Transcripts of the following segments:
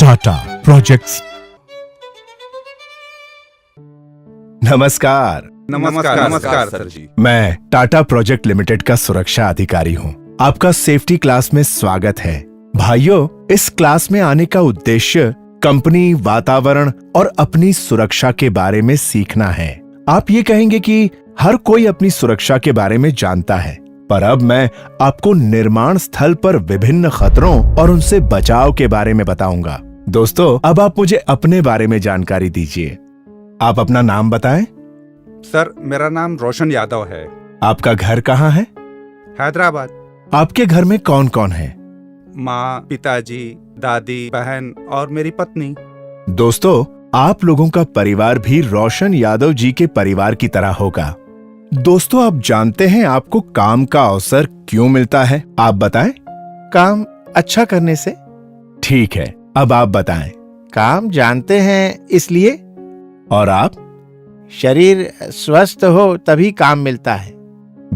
Tata projects. नमस्कार। नमस्कार sir जी। मैं टाटा प्रोजेक्ट लिमिटेड का सुरक्षा अधिकारी हूँ। आपका सेफ्टी क्लास में स्वागत है। भाइयों, इस क्लास में आने का उद्देश्य कंपनी, वातावरण और अपनी सुरक्षा के बारे में सीखना है। आप ये कहेंगे कि हर कोई अपनी सुरक्षा के बारे में जानता है, पर अब मैं आपको निर्माण स्थल पर विभिन्न खतरों और उनसे बचाव के बारे में बताऊंगा। दोस्तों, अब आप मुझे अपने बारे में जानकारी दीजिए। आप अपना नाम बताएं। सर, मेरा नाम रोशन यादव है। आपका घर कहाँ है? हैदराबाद। आपके घर में कौन कौन है? माँ, पिताजी, दादी, बहन और मेरी पत्नी। दोस्तों, आप लोगों का परिवार भी रोशन यादव जी के परिवार की तरह होगा। दोस्तों, आप जानते हैं आपको काम का अवसर क्यों मिलता है? आप बताएं। काम अच्छा करने से। ठीक है, अब आप बताएं। काम जानते हैं इसलिए। और आप? शरीर स्वस्थ हो तभी काम मिलता है।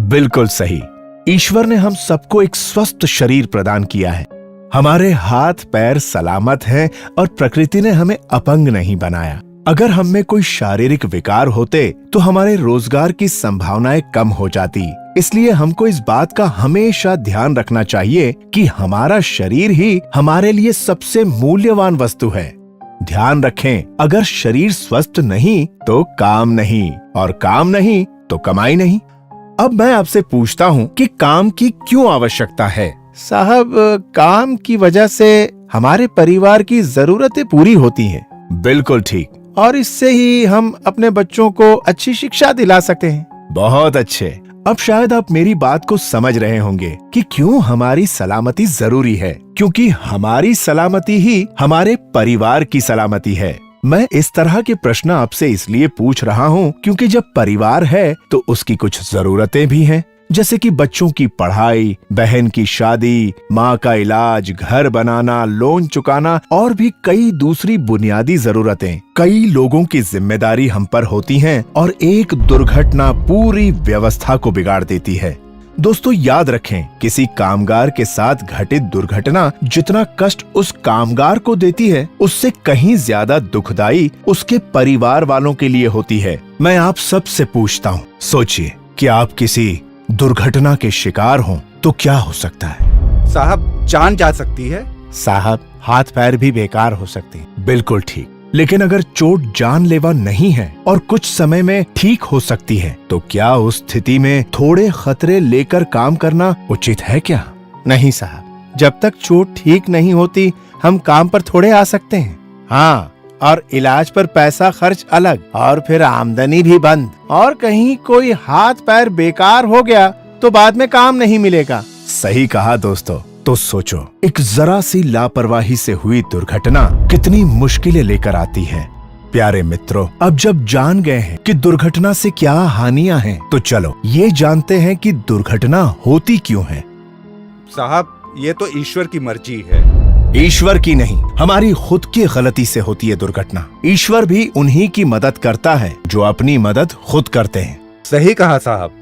बिल्कुल सही। ईश्वर ने हम सबको एक स्वस्थ शरीर प्रदान किया है। हमारे हाथ पैर सलामत हैं और प्रकृति ने हमें अपंग नहीं बनाया। अगर हम में कोई शारीरिक विकार होते तो हमारे रोजगार की संभावनाएं कम हो जाती। इसलिए हमको इस बात का हमेशा ध्यान रखना चाहिए कि हमारा शरीर ही हमारे लिए सबसे मूल्यवान वस्तु है। ध्यान रखें, अगर शरीर स्वस्थ नहीं तो काम नहीं, और काम नहीं तो कमाई नहीं। अब मैं आपसे पूछता हूँ कि काम की क्यों आवश्यकता है? साहब, काम की वजह से हमारे परिवार की जरूरतें पूरी होती हैं। बिल्कुल ठीक। और इससे ही हम अपने बच्चों को अच्छी शिक्षा दिला सकते हैं। बहुत अच्छे। अब शायद आप मेरी बात को समझ रहे होंगे कि क्यों हमारी सलामती जरूरी है, क्योंकि हमारी सलामती ही हमारे परिवार की सलामती है। मैं इस तरह के प्रश्न आपसे इसलिए पूछ रहा हूँ क्योंकि जब परिवार है तो उसकी कुछ जरूरतें भी हैं, जैसे कि बच्चों की पढ़ाई, बहन की शादी, माँ का इलाज, घर बनाना, लोन चुकाना और भी कई दूसरी बुनियादी जरूरतें। कई लोगों की जिम्मेदारी हम पर होती हैं और एक दुर्घटना पूरी व्यवस्था को बिगाड़ देती है। दोस्तों, याद रखें, किसी कामगार के साथ घटित दुर्घटना जितना कष्ट उस कामगार को देती है, उससे कहीं ज्यादा दुखदाई उसके परिवार वालों के लिए होती है। मैं आप सबसे पूछता हूँ, सोचिए कि आप किसी दुर्घटना के शिकार हों तो क्या हो सकता है? साहब, जान जा सकती है। साहब, हाथ पैर भी बेकार हो सकते हैं। बिल्कुल ठीक। लेकिन अगर चोट जानलेवा नहीं है और कुछ समय में ठीक हो सकती है, तो क्या उस स्थिति में थोड़े खतरे लेकर काम करना उचित है क्या? नहीं साहब, जब तक चोट ठीक नहीं होती हम काम पर थोड़े आ सकते हैं। हाँ, और इलाज पर पैसा खर्च अलग, और फिर आमदनी भी बंद। और कहीं कोई हाथ पैर बेकार हो गया तो बाद में काम नहीं मिलेगा। सही कहा दोस्तों। तो सोचो, एक जरा सी लापरवाही से हुई दुर्घटना कितनी मुश्किलें लेकर आती है। प्यारे मित्रों, अब जब जान गए हैं कि दुर्घटना से क्या हानियां हैं, तो चलो ये जानते हैं कि दुर्घटना होती क्यों है। साहब, ये तो ईश्वर की मर्जी है। ईश्वर की नहीं, हमारी खुद की गलती से होती है दुर्घटना। ईश्वर भी उन्हीं की मदद करता है जो अपनी मदद खुद करते हैं। सही कहा साहब।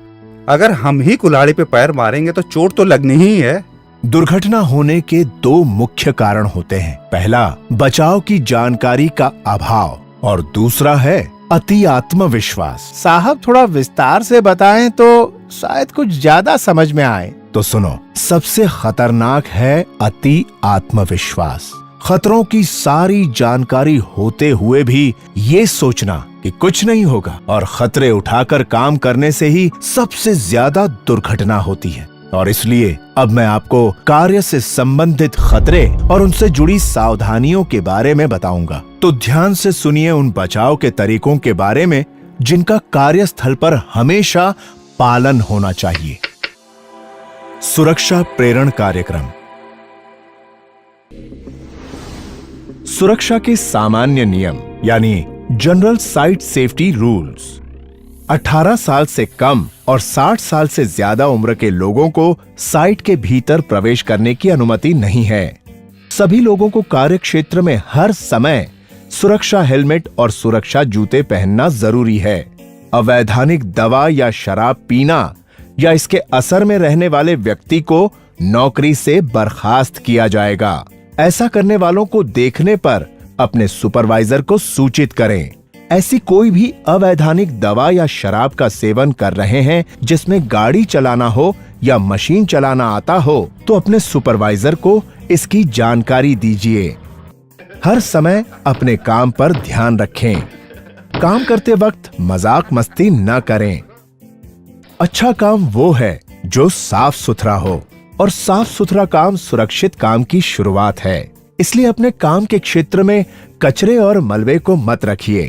अगर हम ही कुल्हाड़ी पे पैर मारेंगे तो चोट तो लगनी ही है। दुर्घटना होने के दो मुख्य कारण होते हैं। पहला, बचाव की जानकारी का अभाव, और दूसरा है अति आत्मविश्वास। साहब, थोड़ा विस्तार से बताएं तो शायद कुछ ज्यादा समझ में आए। तो सुनो, सबसे खतरनाक है अति आत्मविश्वास। खतरों की सारी जानकारी होते हुए भी ये सोचना कि कुछ नहीं होगा और खतरे उठाकर काम करने से ही सबसे ज्यादा दुर्घटना होती है। और इसलिए अब मैं आपको कार्य से संबंधित खतरे और उनसे जुड़ी सावधानियों के बारे में बताऊंगा। तो ध्यान से सुनिए उन बचाव के तरीकों के बारे में जिनका कार्यस्थल पर हमेशा पालन होना चाहिए। सुरक्षा प्रेरण कार्यक्रम। सुरक्षा के सामान्य नियम यानी जनरल साइट सेफ्टी रूल्स। 18 साल से कम और 60 साल से ज्यादा उम्र के लोगों को साइट के भीतर प्रवेश करने की अनुमति नहीं है। सभी लोगों को कार्य क्षेत्र में हर समय सुरक्षा हेलमेट और सुरक्षा जूते पहनना जरूरी है। अवैधानिक दवा या शराब पीना या इसके असर में रहने वाले व्यक्ति को नौकरी से बर्खास्त किया जाएगा। ऐसा करने वालों को देखने पर अपने सुपरवाइजर को सूचित करें। ऐसी कोई भी अवैधानिक दवा या शराब का सेवन कर रहे हैं जिसमें गाड़ी चलाना हो या मशीन चलाना आता हो तो अपने सुपरवाइजर को इसकी जानकारी दीजिए। हर समय अपने काम पर ध्यान रखें। काम करते वक्त मजाक मस्ती न करें। अच्छा काम वो है जो साफ सुथरा हो और साफ सुथरा काम सुरक्षित काम की शुरुआत है। इसलिए अपने काम के क्षेत्र में कचरे और मलबे को मत रखिए।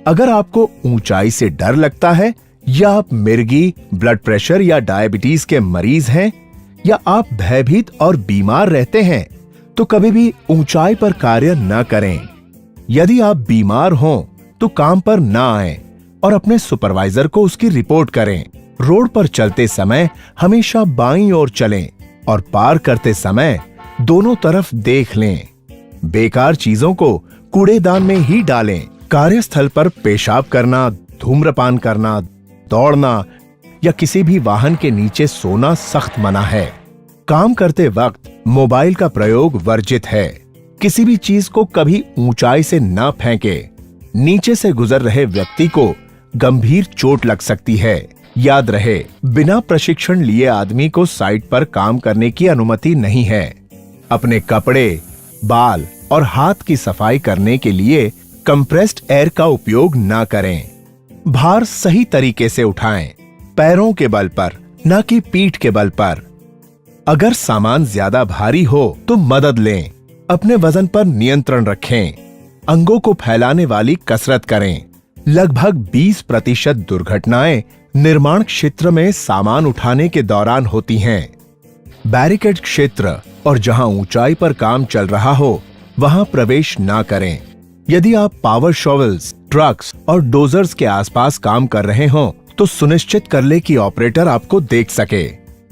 अगर आपको ऊंचाई से डर लगता है या आप मिर्गी, ब्लड प्रेशर या डायबिटीज के मरीज हैं या आप भयभीत और बीमार रहते हैं तो कभी भी ऊंचाई पर कार्य न करें। यदि आप बीमार हों तो काम पर न आएं और अपने सुपरवाइजर को उसकी रिपोर्ट करें। रोड पर चलते समय हमेशा बाईं ओर चलें और पार करते समय दोनों तरफ देख लें। बेकार चीजों को कूड़ेदान में ही डालें। कार्यस्थल पर पेशाब करना, धूम्रपान करना, दौड़ना या किसी भी वाहन के नीचे सोना सख्त मना है। काम करते वक्त मोबाइल का प्रयोग वर्जित है। किसी भी चीज को कभी ऊंचाई से न फेंके। नीचे से गुजर रहे व्यक्ति को गंभीर चोट लग सकती है। याद रहे, बिना प्रशिक्षण लिए आदमी को साइट पर काम करने की अनुमति नहीं है। अपने कपड़े, बाल और हाथ की सफाई करने के लिए कंप्रेस्ड एयर का उपयोग न करें। भार सही तरीके से उठाएं, पैरों के बल पर, न कि पीठ के बल पर। अगर सामान ज्यादा भारी हो तो मदद लें। अपने वजन पर नियंत्रण रखें। अंगों को फैलाने वाली कसरत करें। लगभग 20% दुर्घटनाएं निर्माण क्षेत्र में सामान उठाने के दौरान होती हैं। बैरिकेड क्षेत्र और जहां ऊंचाई पर काम चल रहा हो वहां प्रवेश ना करें। यदि आप पावर शॉवल्स, ट्रक्स और डोजर्स के आसपास काम कर रहे हो तो सुनिश्चित कर ले कि ऑपरेटर आपको देख सके।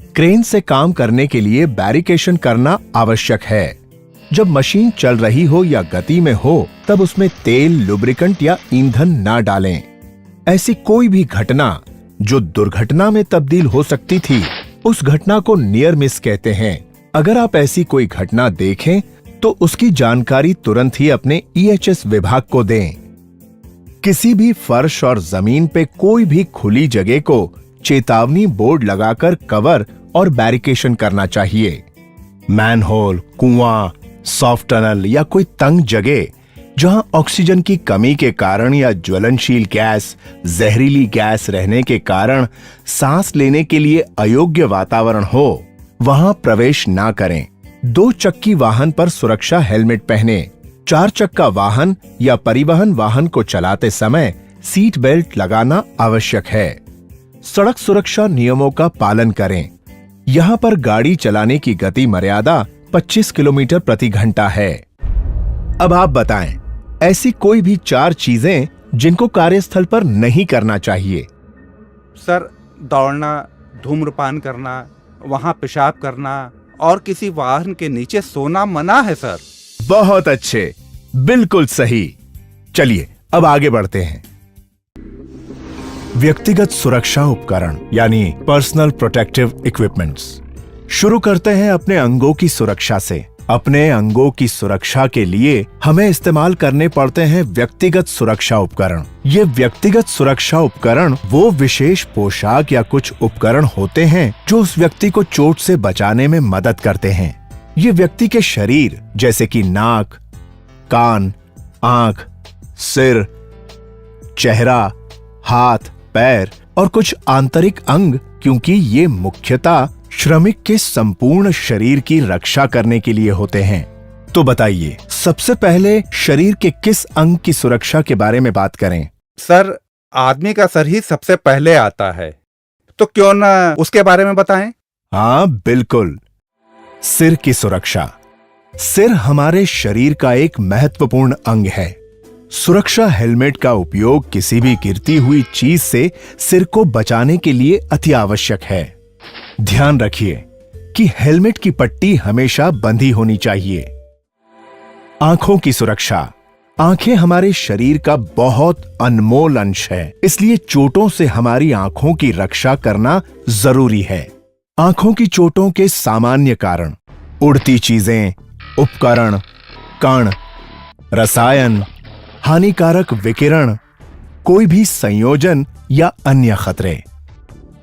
क्रेन से काम करने के लिए बैरिकेशन करना आवश्यक है। जब मशीन चल रही हो या गति में हो तब उसमें तेल, लुब्रिकेंट या ईंधन ना डालें। ऐसी कोई भी घटना जो दुर्घटना में तब्दील हो सकती थी उस घटना को नियर मिस कहते हैं। अगर आप ऐसी कोई घटना देखें तो उसकी जानकारी तुरंत ही अपने EHS विभाग को दें। किसी भी फर्श और जमीन पे कोई भी खुली जगह को चेतावनी बोर्ड लगाकर कवर और बैरिकेशन करना चाहिए। मैनहोल, कुआं, सॉफ्ट टनल या कोई तंग जगह जहां ऑक्सीजन की कमी के कारण या ज्वलनशील गैस, जहरीली गैस रहने के कारण सांस लेने के लिए अयोग्य वातावरण हो, वहां प्रवेश ना करें। 2 चक्की वाहन पर सुरक्षा हेलमेट पहने। 4 चक्का वाहन या परिवहन वाहन को चलाते समय सीट बेल्ट लगाना आवश्यक है। सड़क सुरक्षा नियमों का पालन करें। यहाँ पर गाड़ी चलाने की गति मर्यादा 25 किलोमीटर प्रति घंटा है। अब आप बताएं, ऐसी कोई भी 4 चीजें जिनको कार्यस्थल पर नहीं करना चाहिए। सर, दौड़ना, धूम्रपान करना, वहां पेशाब करना और किसी वाहन के नीचे सोना मना है सर। बहुत अच्छे, बिल्कुल सही। चलिए अब आगे बढ़ते हैं। व्यक्तिगत सुरक्षा उपकरण यानी पर्सनल प्रोटेक्टिव इक्विपमेंट्स। शुरू करते हैं अपने अंगों की सुरक्षा से। अपने अंगों की सुरक्षा के लिए हमें इस्तेमाल करने पड़ते हैं व्यक्तिगत सुरक्षा उपकरण। ये व्यक्तिगत सुरक्षा उपकरण वो विशेष पोशाक या कुछ उपकरण होते हैं जो उस व्यक्ति को चोट से बचाने में मदद करते हैं। ये व्यक्ति के शरीर जैसे कि नाक, कान, आंख, सिर, चेहरा, हाथ, पैर और कुछ आंतरिक अंग, क्योंकि ये मुख्यतः श्रमिक के संपूर्ण शरीर की रक्षा करने के लिए होते हैं। तो बताइए, सबसे पहले शरीर के किस अंग की सुरक्षा के बारे में बात करें? सर, आदमी का सर ही सबसे पहले आता है, तो क्यों ना उसके बारे में बताएं? हाँ बिल्कुल, सिर की सुरक्षा। सिर हमारे शरीर का एक महत्वपूर्ण अंग है। सुरक्षा हेलमेट का उपयोग किसी भी गिरती हुई चीज से सिर को बचाने के लिए अति आवश्यक है। ध्यान रखिए कि हेलमेट की पट्टी हमेशा बंधी होनी चाहिए। आंखों की सुरक्षा। आंखें हमारे शरीर का बहुत अनमोल अंश है, इसलिए चोटों से हमारी आंखों की रक्षा करना जरूरी है। आंखों की चोटों के सामान्य कारण: उड़ती चीजें, उपकरण, कण, रसायन, हानिकारक विकिरण, कोई भी संयोजन या अन्य खतरे।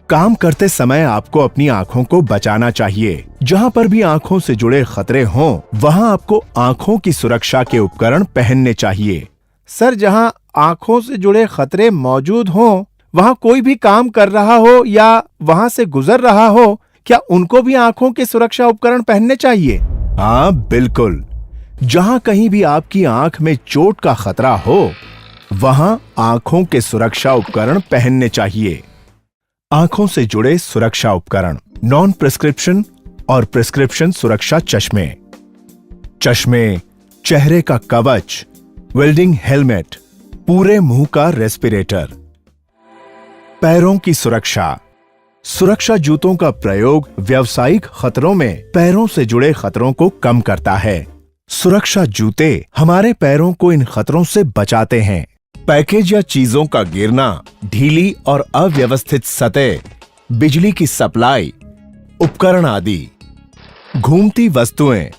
काम करते समय आपको अपनी आंखों को बचाना चाहिए। जहां पर भी आंखों से जुड़े खतरे हों, वहां आपको आंखों की सुरक्षा के उपकरण पहनने चाहिए। सर, जहां आंखों से जुड़े खतरे मौजूद हों, वहां कोई भी काम कर रहा हो या वहां से गुजर रहा हो, क्या उनको भी आंखों के सुरक्षा उपकरण पहनने चाहिए? हाँ, बिल्कुल। जहां कहीं भी आपकी आंख में चोट का खतरा हो, वहां आंखों के सुरक्षा उपकरण पहनने चाहिए। आंखों से जुड़े सुरक्षा उपकरण, नॉन प्रिस्क्रिप्शन और प्रिस्क्रिप्शन सुरक्षा चश्मे, चश्मे, चेहरे का कवच, वेल्डिंग हेलमेट, पूरे मुंह का रेस्पिरेटर। पैरों की सुरक्षा, सुरक्षा जूतों का प्रयोग व्यावसायिक खतरों में पैरों से जुड़े खतरों को कम करता है। सुरक्षा जूते हमारे पैरों को इन खतरों से बचाते हैं। पैकेज या चीजों का गिरना, ढीली और अव्यवस्थित सतह, बिजली की सप्लाई, उपकरण आदि, घूमती वस्तुएं,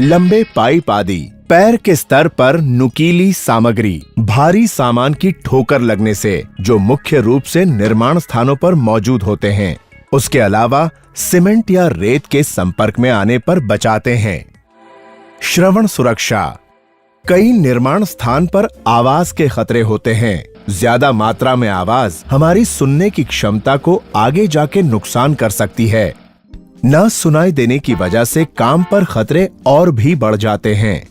लंबे पाइप आदि, पैर के स्तर पर नुकीली सामग्री, भारी सामान की ठोकर लगने से जो मुख्य रूप से निर्माण स्थानों पर मौजूद होते हैं। उसके अलावा सीमेंट या रेत के संपर्क में आने पर बचाते हैं। श्रवण सुरक्षा, कई निर्माण स्थान पर आवाज के खतरे होते हैं। ज्यादा मात्रा में आवाज हमारी सुनने की क्षमता को आगे जाके नुकसान कर सकती है। न सुनाई देने की वजह से काम पर खतरे और भी बढ़ जाते हैं।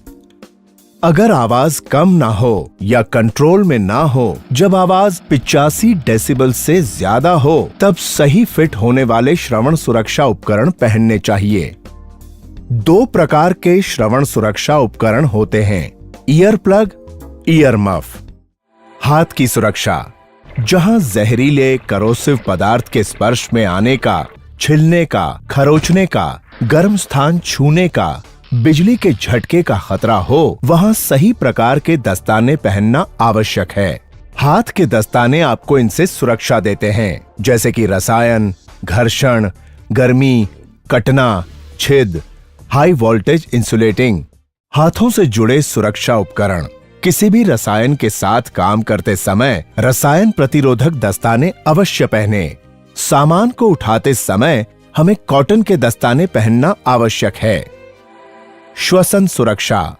अगर आवाज कम ना हो या कंट्रोल में ना हो, जब आवाज 85 डेसिबल से ज्यादा हो, तब सही फिट होने वाले श्रवण सुरक्षा उपकरण पहनने चाहिए। 2 प्रकार के श्रवण सुरक्षा उपकरण होते हैं, ईयर प्लग, ईयर मफ। हाथ की सुरक्षा, जहां जहरीले करोसिव पदार्थ के स्पर्श में आने का, छिलने का, खरोचने का, गर्म स्थान छूने का, बिजली के झटके का खतरा हो, वहां सही प्रकार के दस्ताने पहनना आवश्यक है। हाथ के दस्ताने आपको इनसे सुरक्षा देते हैं, जैसे कि रसायन, घर्षण, गर्मी, कटना, छिद, हाई वोल्टेज इंसुलेटिंग। हाथों से जुड़े सुरक्षा उपकरण, किसी भी रसायन के साथ काम करते समय रसायन प्रतिरोधक दस्ताने अवश्य पहने। सामान को उठाते समय हमें कॉटन के दस्ताने पहनना आवश्यक है। श्वसन सुरक्षा,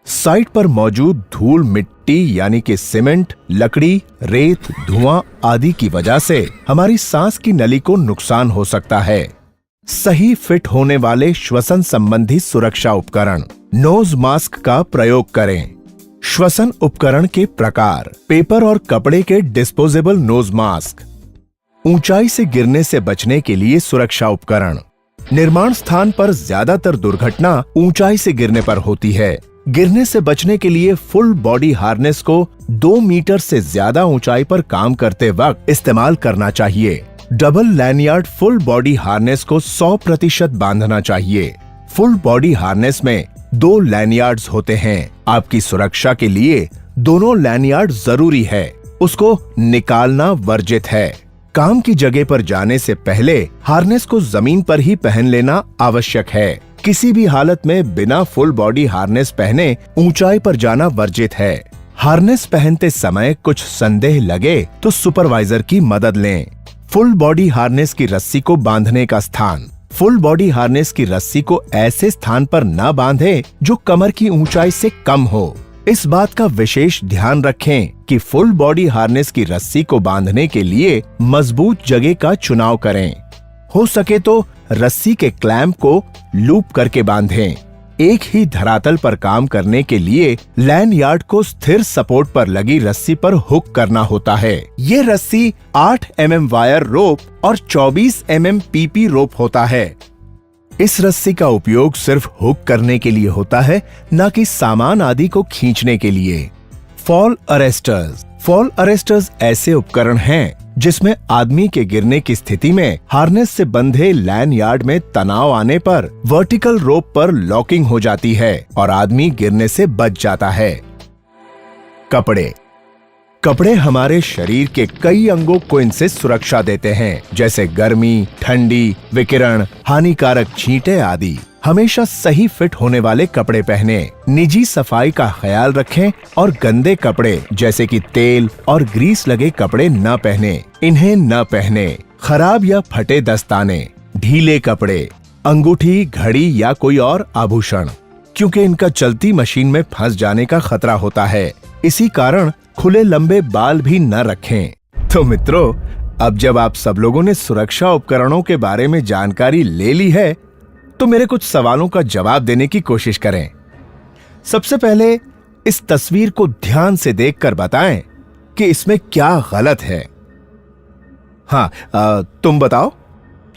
साइट पर मौजूद धूल मिट्टी यानी कि सीमेंट, लकड़ी, रेत, धुआं आदि की वजह से हमारी सांस की नली को नुकसान हो सकता है। सही फिट होने वाले श्वसन संबंधी सुरक्षा उपकरण, नोज मास्क का प्रयोग करें। श्वसन उपकरण के प्रकार, पेपर और कपड़े के डिस्पोजेबल नोज मास्क। ऊंचाई से गिरने से बचने के लिए सुरक्षा उपकरण, निर्माण स्थान पर ज्यादातर दुर्घटना ऊंचाई से गिरने पर होती है। गिरने से बचने के लिए फुल बॉडी हार्नेस को 2 मीटर से ज्यादा ऊंचाई पर काम करते वक्त इस्तेमाल करना चाहिए। Double lanyard full body harness को 100% बांधना चाहिए। फुल बॉडी हार्नेस में 2 लैनियार्ड्स होते हैं। आपकी सुरक्षा के लिए दोनों लैनियार्ड जरूरी है, उसको निकालना वर्जित है। काम की जगह पर जाने से पहले हार्नेस को जमीन पर ही पहन लेना आवश्यक है। किसी भी हालत में बिना फुल बॉडी हार्नेस पहने ऊंचाई पर जाना वर्जित है। हार्नेस पहनते समय कुछ संदेह लगे तो सुपरवाइजर की मदद लें। फुल बॉडी हार्नेस की रस्सी को बांधने का स्थान, फुल बॉडी हार्नेस की रस्सी को ऐसे स्थान पर न बांधे जो कमर की ऊंचाई से कम हो। इस बात का विशेष ध्यान रखें कि फुल बॉडी हार्नेस की रस्सी को बांधने के लिए मजबूत जगह का चुनाव करें। हो सके तो रस्सी के क्लैंप को लूप करके बांधें। एक ही धरातल पर काम करने के लिए लैनयार्ड को स्थिर सपोर्ट पर लगी रस्सी पर हुक करना होता है। ये रस्सी 8 mm वायर रोप और 24 mm PP रोप होता है। इस रस्सी का उपयोग सिर्फ हुक करने के लिए होता है, न कि सामान आदि को खींचने के लिए। फॉल अरेस्टर्स, फॉल अरेस्टर्स ऐसे उपकरण हैं जिसमें आदमी के गिरने की स्थिति में हार्नेस से बंधे लैनयार्ड में तनाव आने पर वर्टिकल रोप पर लॉकिंग हो जाती है और आदमी गिरने से बच जाता है। कपड़े, कपड़े हमारे शरीर के कई अंगों को इनसे सुरक्षा देते हैं, जैसे गर्मी, ठंडी, विकिरण, हानिकारक छींटे आदि। हमेशा सही फिट होने वाले कपड़े पहने, निजी सफाई का ख्याल रखें और गंदे कपड़े जैसे कि तेल और ग्रीस लगे कपड़े न पहने। इन्हें न पहने। खराब या फटे दस्ताने, ढीले कपड़े, अंगूठी, घड़ी या कोई और आभूषण, क्योंकि इनका चलती मशीन में फंस जाने का खतरा होता है। इसी कारण खुले लंबे बाल भी न रखें। तो मित्रों, अब जब आप सब लोगों ने सुरक्षा उपकरणों के बारे में जानकारी ले ली है, तो मेरे कुछ सवालों का जवाब देने की कोशिश करें। सबसे पहले इस तस्वीर को ध्यान से देखकर बताएं कि इसमें क्या गलत है। हाँ, तुम बताओ।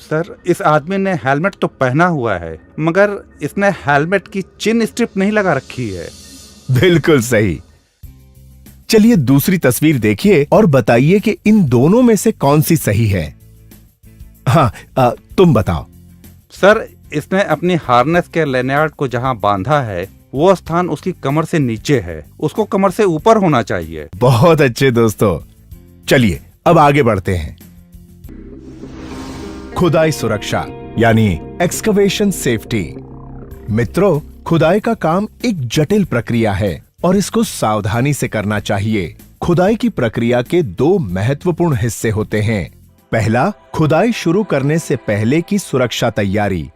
सर, इस आदमी ने हेलमेट तो पहना हुआ है, मगर इसने हेलमेट की चिन स्ट्रिप नहीं लगा रखी है। बिल्कुल सही। चलिए दूसरी तस्वीर देखिए और बताइए कि इन दोनों में से कौन सी सही है। हाँ, तुम बताओ। सर, इसने अपनी हार्नेस के लेनार्ड को जहां बांधा है, वो स्थान उसकी कमर से नीचे है। उसको कमर से ऊपर होना चाहिए। बहुत अच्छे दोस्तों। चलिए अब आगे बढ़ते हैं। खुदाई सुरक्षा यानी एक्सकवेशन सेफ्टी। मित्रों, खुदाई का काम एक जटिल प्रक्रिया है और इसको सावधानी से करना चाहिए। खुदाई की प्रक्रिया के दो महत्वपूर्ण हिस्से होते हैं। पहला, खुदाई शुरू करने से पहले की सुरक्षा तैयारी।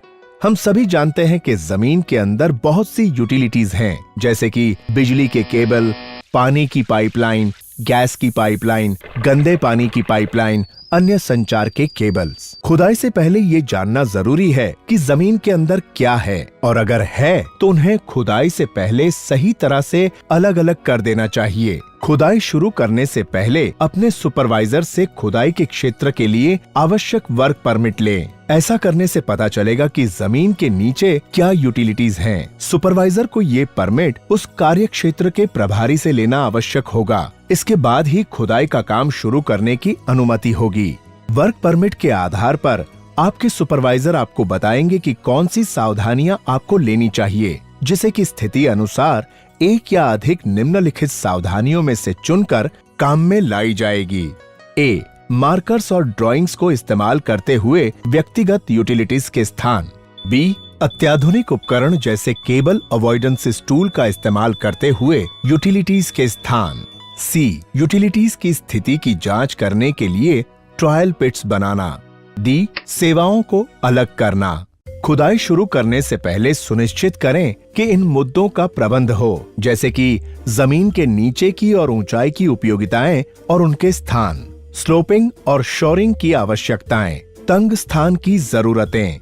हम सभी जानते हैं कि जमीन के अंदर बहुत सी यूटिलिटीज हैं, जैसे कि बिजली के केबल, पानी की पाइपलाइन, गैस की पाइपलाइन, गंदे पानी की पाइपलाइन, अन्य संचार के केबल्स। खुदाई से पहले ये जानना जरूरी है कि जमीन के अंदर क्या है, और अगर है तो उन्हें खुदाई से पहले सही तरह से अलग अलग कर देना चाहिए। खुदाई शुरू करने से पहले अपने सुपरवाइजर से खुदाई के क्षेत्र के लिए आवश्यक वर्क परमिट लें। ऐसा करने से पता चलेगा कि जमीन के नीचे क्या यूटिलिटीज हैं। सुपरवाइजर को ये परमिट उस कार्य क्षेत्र के प्रभारी से लेना आवश्यक होगा। इसके बाद ही खुदाई का काम शुरू करने की अनुमति होगी। वर्क परमिट के आधार पर आपके सुपरवाइजर आपको बताएंगे कि कौन सी सावधानियां आपको लेनी चाहिए, जिसे कि स्थिति अनुसार एक या अधिक निम्नलिखित सावधानियों में से चुनकर काम में लाई जाएगी। ए, मार्कर्स और ड्राइंग्स को इस्तेमाल करते हुए व्यक्तिगत यूटिलिटीज के स्थान। बी, अत्याधुनिक उपकरण जैसे केबल अवॉइडेंस टूल का इस्तेमाल करते हुए यूटिलिटीज के स्थान। सी, यूटिलिटीज की स्थिति की जांच करने के लिए ट्रायल पिट्स बनाना। डी, सेवाओं को अलग करना। खुदाई शुरू करने से पहले सुनिश्चित करें कि इन मुद्दों का प्रबंध हो, जैसे कि जमीन के नीचे की और ऊंचाई की उपयोगिताएं और उनके स्थान, स्लोपिंग और शोरिंग की आवश्यकताएं, तंग स्थान की जरूरतें,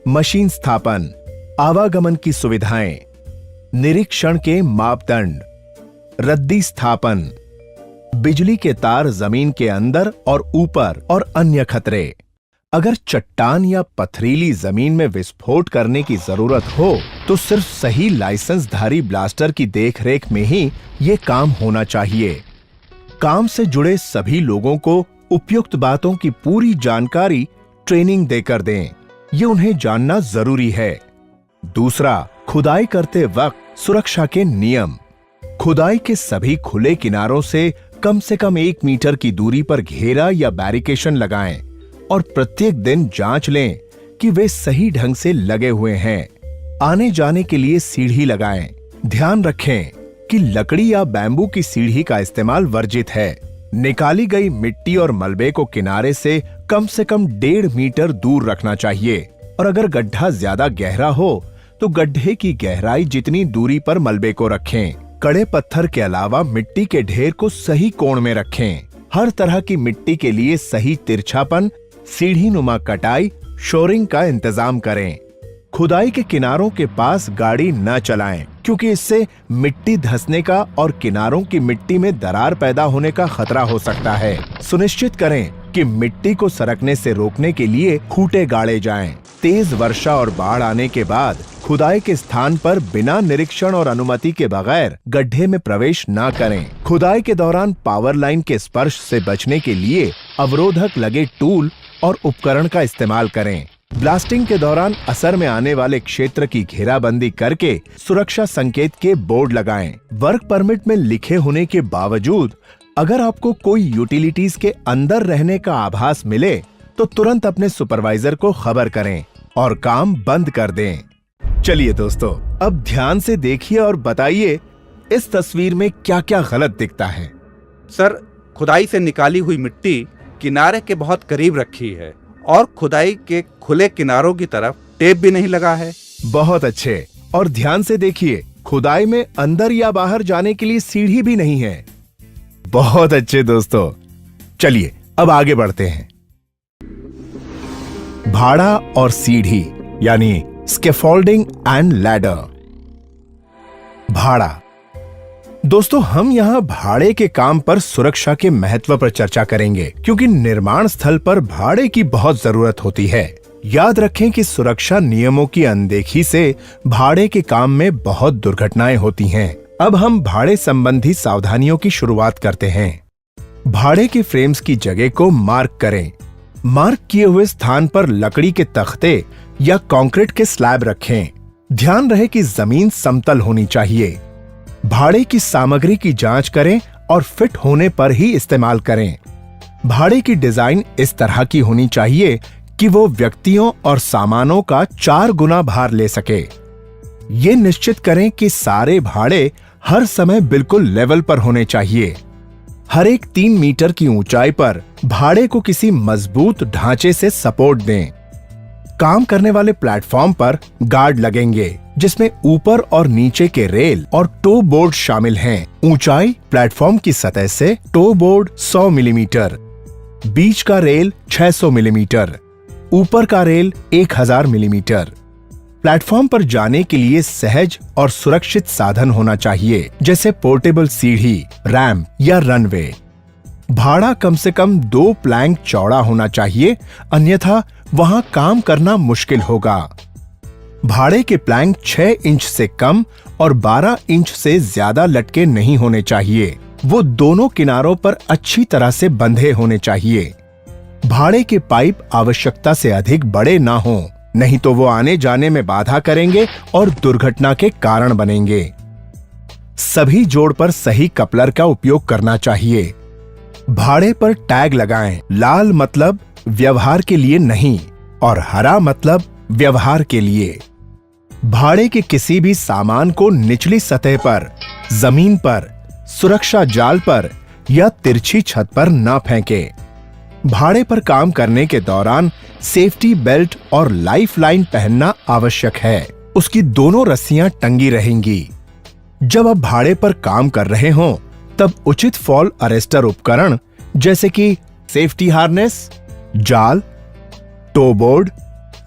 मशीन स्थापन, आवागमन की सुविधाएं, निरीक्षण के मापदंड, रद्दी स्थापन, बिजली के तार जमीन के अंदर और ऊपर और अन्य खतरे। अगर चट्टान या पथरीली जमीन में विस्फोट करने की जरूरत हो तो सिर्फ सही लाइसेंसधारी ब्लास्टर की देखरेख में ही ये काम होना चाहिए। काम से जुड़े सभी लोगों को उपयुक्त बातों की पूरी जानकारी ट्रेनिंग देकर दें। ये उन्हें जानना जरूरी है। दूसरा, खुदाई करते वक्त सुरक्षा के नियम। खुदाई के सभी खुले किनारों से कम 1 मीटर की दूरी पर घेरा या बैरिकेशन लगाएं और प्रत्येक दिन जांच लें कि वे सही ढंग से लगे हुए हैं। आने जाने के लिए सीढ़ी लगाएं। ध्यान रखें कि लकड़ी या बैम्बू की सीढ़ी का इस्तेमाल वर्जित है। निकाली गई मिट्टी और मलबे को किनारे से कम 1.5 मीटर दूर रखना चाहिए, और अगर गड्ढा ज्यादा गहरा हो तो गड्ढे की गहराई जितनी दूरी पर मलबे को रखें। कड़े पत्थर के अलावा मिट्टी के ढेर को सही कोण में रखें। हर तरह की मिट्टी के लिए सही तिरछापन, सीढ़ी नुमा कटाई, शोरिंग का इंतजाम करें। खुदाई के किनारों के पास गाड़ी न चलाएं, क्योंकि इससे मिट्टी धंसने का और किनारों की मिट्टी में दरार पैदा होने का खतरा हो सकता है। सुनिश्चित करें कि मिट्टी को सरकने से रोकने के लिए खूंटे गाड़े जाएं। तेज वर्षा और बाढ़ आने के बाद खुदाई के स्थान पर बिना निरीक्षण और अनुमति के बगैर गड्ढे में प्रवेश न करें। खुदाई के दौरान पावर लाइन के स्पर्श से बचने के लिए अवरोधक लगे टूल और उपकरण का इस्तेमाल करें। ब्लास्टिंग के दौरान असर में आने वाले क्षेत्र की घेराबंदी करके सुरक्षा संकेत के बोर्ड लगाएं। वर्क परमिट में लिखे होने के बावजूद अगर आपको कोई यूटिलिटीज के अंदर रहने का आभास मिले तो तुरंत अपने सुपरवाइजर को खबर करें और काम बंद कर दें। चलिए दोस्तों, अब ध्यान से देखिए और बताइए इस तस्वीर में क्या क्या गलत दिखता है। सर, खुदाई से निकाली हुई मिट्टी किनारे के बहुत करीब रखी है और खुदाई के खुले किनारों की तरफ टेप भी नहीं लगा है। बहुत अच्छे। और ध्यान से देखिए, खुदाई में अंदर या बाहर जाने के लिए सीढ़ी भी नहीं है। बहुत अच्छे दोस्तों। चलिए अब आगे बढ़ते हैं। भाड़ा और सीढ़ी यानी स्कैफोल्डिंग एंड लैडर। भाड़ा। दोस्तों, हम यहाँ भाड़े के काम पर सुरक्षा के महत्व पर चर्चा करेंगे, क्योंकि निर्माण स्थल पर भाड़े की बहुत जरूरत होती है। याद रखें कि सुरक्षा नियमों की अनदेखी से भाड़े के काम में बहुत दुर्घटनाएं होती हैं। अब हम भाड़े संबंधी सावधानियों की शुरुआत करते हैं। भाड़े के फ्रेम्स की जगह को मार्क करें। मार्क किए हुए स्थान पर लकड़ी के तख्ते या कंक्रीट के स्लैब रखें। ध्यान रहे कि जमीन समतल होनी चाहिए। भाड़े की सामग्री की जांच करें और फिट होने पर ही इस्तेमाल करें। भाड़े की डिजाइन इस तरह की होनी चाहिए कि वो व्यक्तियों और सामानों का 4 गुना भार ले सके। ये निश्चित करें कि सारे भाड़े हर समय बिल्कुल लेवल पर होने चाहिए। हर एक 3 मीटर की ऊंचाई पर भाड़े को किसी मजबूत ढांचे से सपोर्ट दें। काम करने वाले प्लेटफॉर्म पर गार्ड लगेंगे, जिसमें ऊपर और नीचे के रेल और टो बोर्ड शामिल हैं। ऊंचाई प्लेटफॉर्म की सतह से टो बोर्ड 100 मिलीमीटर, बीच का रेल 600 मिलीमीटर, ऊपर का रेल 1000 मिलीमीटर। प्लेटफॉर्म पर जाने के लिए सहज और सुरक्षित साधन होना चाहिए, जैसे पोर्टेबल सीढ़ी, रैंप या रनवे। भाड़ा कम से कम 2 प्लैंक चौड़ा होना चाहिए, अन्यथा वहां काम करना मुश्किल होगा। भाड़े के प्लैंक 6 इंच से कम और 12 इंच से ज्यादा लटके नहीं होने चाहिए। वो दोनों किनारों पर अच्छी तरह से बंधे होने चाहिए। भाड़े के पाइप आवश्यकता से अधिक बड़े ना हों, नहीं तो वो आने जाने में बाधा करेंगे और दुर्घटना के कारण बनेंगे। सभी जोड़ पर सही कपलर का उपयोग करना चाहिए। भाड़े पर टैग लगाएं। लाल मतलब व्यवहार के लिए नहीं और हरा मतलब व्यवहार के लिए। भाड़े के किसी भी सामान को निचली सतह पर, जमीन पर, सुरक्षा जाल पर या तिरछी छत पर ना फेंकें। भाड़े पर काम करने के दौरान सेफ्टी बेल्ट और लाइफ लाइन पहनना आवश्यक है। उसकी दोनों रस्सियां टंगी रहेंगी। जब आप भाड़े पर काम कर रहे हों, तब उचित फॉल अरेस्टर उपकरण जैसे कि सेफ्टी हार्नेस, जाल, टो बोर्ड,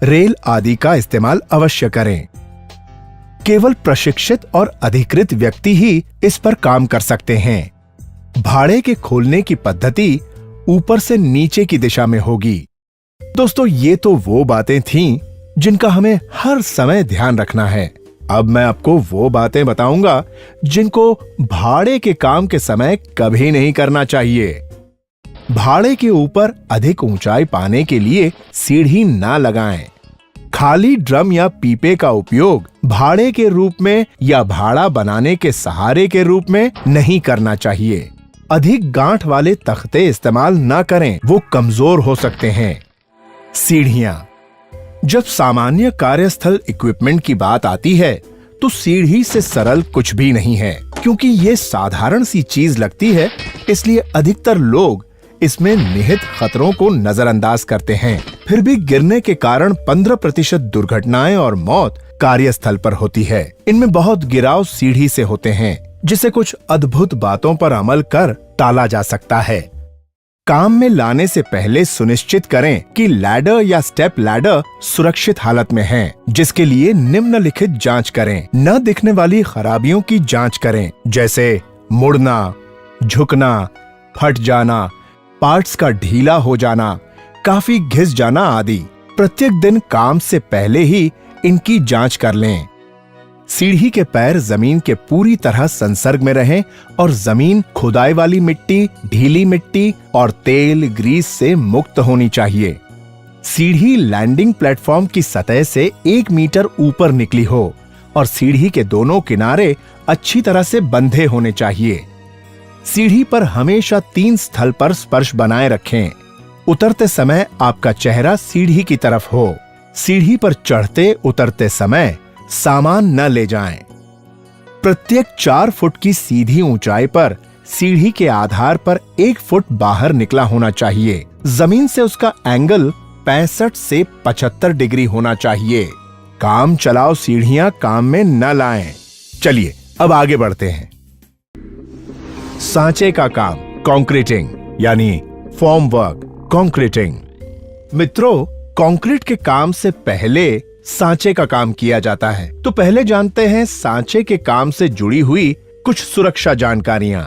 रेल आदि का इस्तेमाल अवश्य करें। केवल प्रशिक्षित और अधिकृत व्यक्ति ही इस पर काम कर सकते हैं। भाड़े के खोलने की पद्धति ऊपर से नीचे की दिशा में होगी। दोस्तों, ये तो वो बातें थीं जिनका हमें हर समय ध्यान रखना है। अब मैं आपको वो बातें बताऊंगा जिनको भाड़े के काम के समय कभी नहीं करना चाहिए। भाड़े के ऊपर अधिक ऊंचाई पाने के लिए सीढ़ी ना लगाएं। खाली ड्रम या पीपे का उपयोग भाड़े के रूप में या भाड़ा बनाने के सहारे के रूप में नहीं करना चाहिए। अधिक गांठ वाले तख्ते इस्तेमाल ना करें, वो कमजोर हो सकते हैं। सीढ़ियां। जब सामान्य कार्यस्थल इक्विपमेंट की बात आती है, तो सीढ़ी से सरल कुछ भी नहीं है। क्योंकि ये साधारण सी चीज लगती है, इसलिए अधिकतर लोग इसमें निहित खतरों को नजरअंदाज करते हैं। फिर भी गिरने के कारण 15% दुर्घटनाएं और मौत कार्यस्थल पर होती है। इनमें बहुत गिराव सीढ़ी से होते हैं, जिसे कुछ अद्भुत बातों पर अमल कर टाला जा सकता है। काम में लाने से पहले सुनिश्चित करें कि लैडर या स्टेप लैडर सुरक्षित हालत में है, जिसके लिए निम्नलिखित जांच करें। न दिखने वाली खराबियों की जांच करें, जैसे मुड़ना, झुकना, फट जाना, पार्ट्स का ढीला हो जाना, काफी घिस जाना आदि। प्रत्येक दिन काम से पहले ही इनकी जांच कर लें। सीढ़ी के पैर जमीन के पूरी तरह संसर्ग में रहें और जमीन खुदाई वाली मिट्टी, ढीली मिट्टी और तेल, ग्रीस से मुक्त होनी चाहिए। सीढ़ी लैंडिंग प्लेटफॉर्म की सतह से 1 मीटर ऊपर निकली हो और सीढ़ी के दोनों किनारे अच्छी तरह से बंधे होने चाहिए। सीढ़ी पर हमेशा 3 स्थल पर स्पर्श बनाए रखें। उतरते समय आपका चेहरा सीढ़ी की तरफ हो। सीढ़ी पर चढ़ते उतरते समय सामान न ले जाएं। प्रत्येक 4 फुट की सीधी ऊंचाई पर सीढ़ी के आधार पर 1 फुट बाहर निकला होना चाहिए। जमीन से उसका एंगल 65 से 75 डिग्री होना चाहिए। काम चलाओ सीढ़ियां काम में न लाएं। चलिए अब आगे बढ़ते हैं। सांचे का काम, कंक्रीटिंग यानी फॉर्म वर्क, कंक्रीटिंग। मित्रों, कंक्रीट के काम से पहले सांचे का काम किया जाता है। तो पहले जानते हैं सांचे के काम से जुड़ी हुई कुछ सुरक्षा जानकारियां।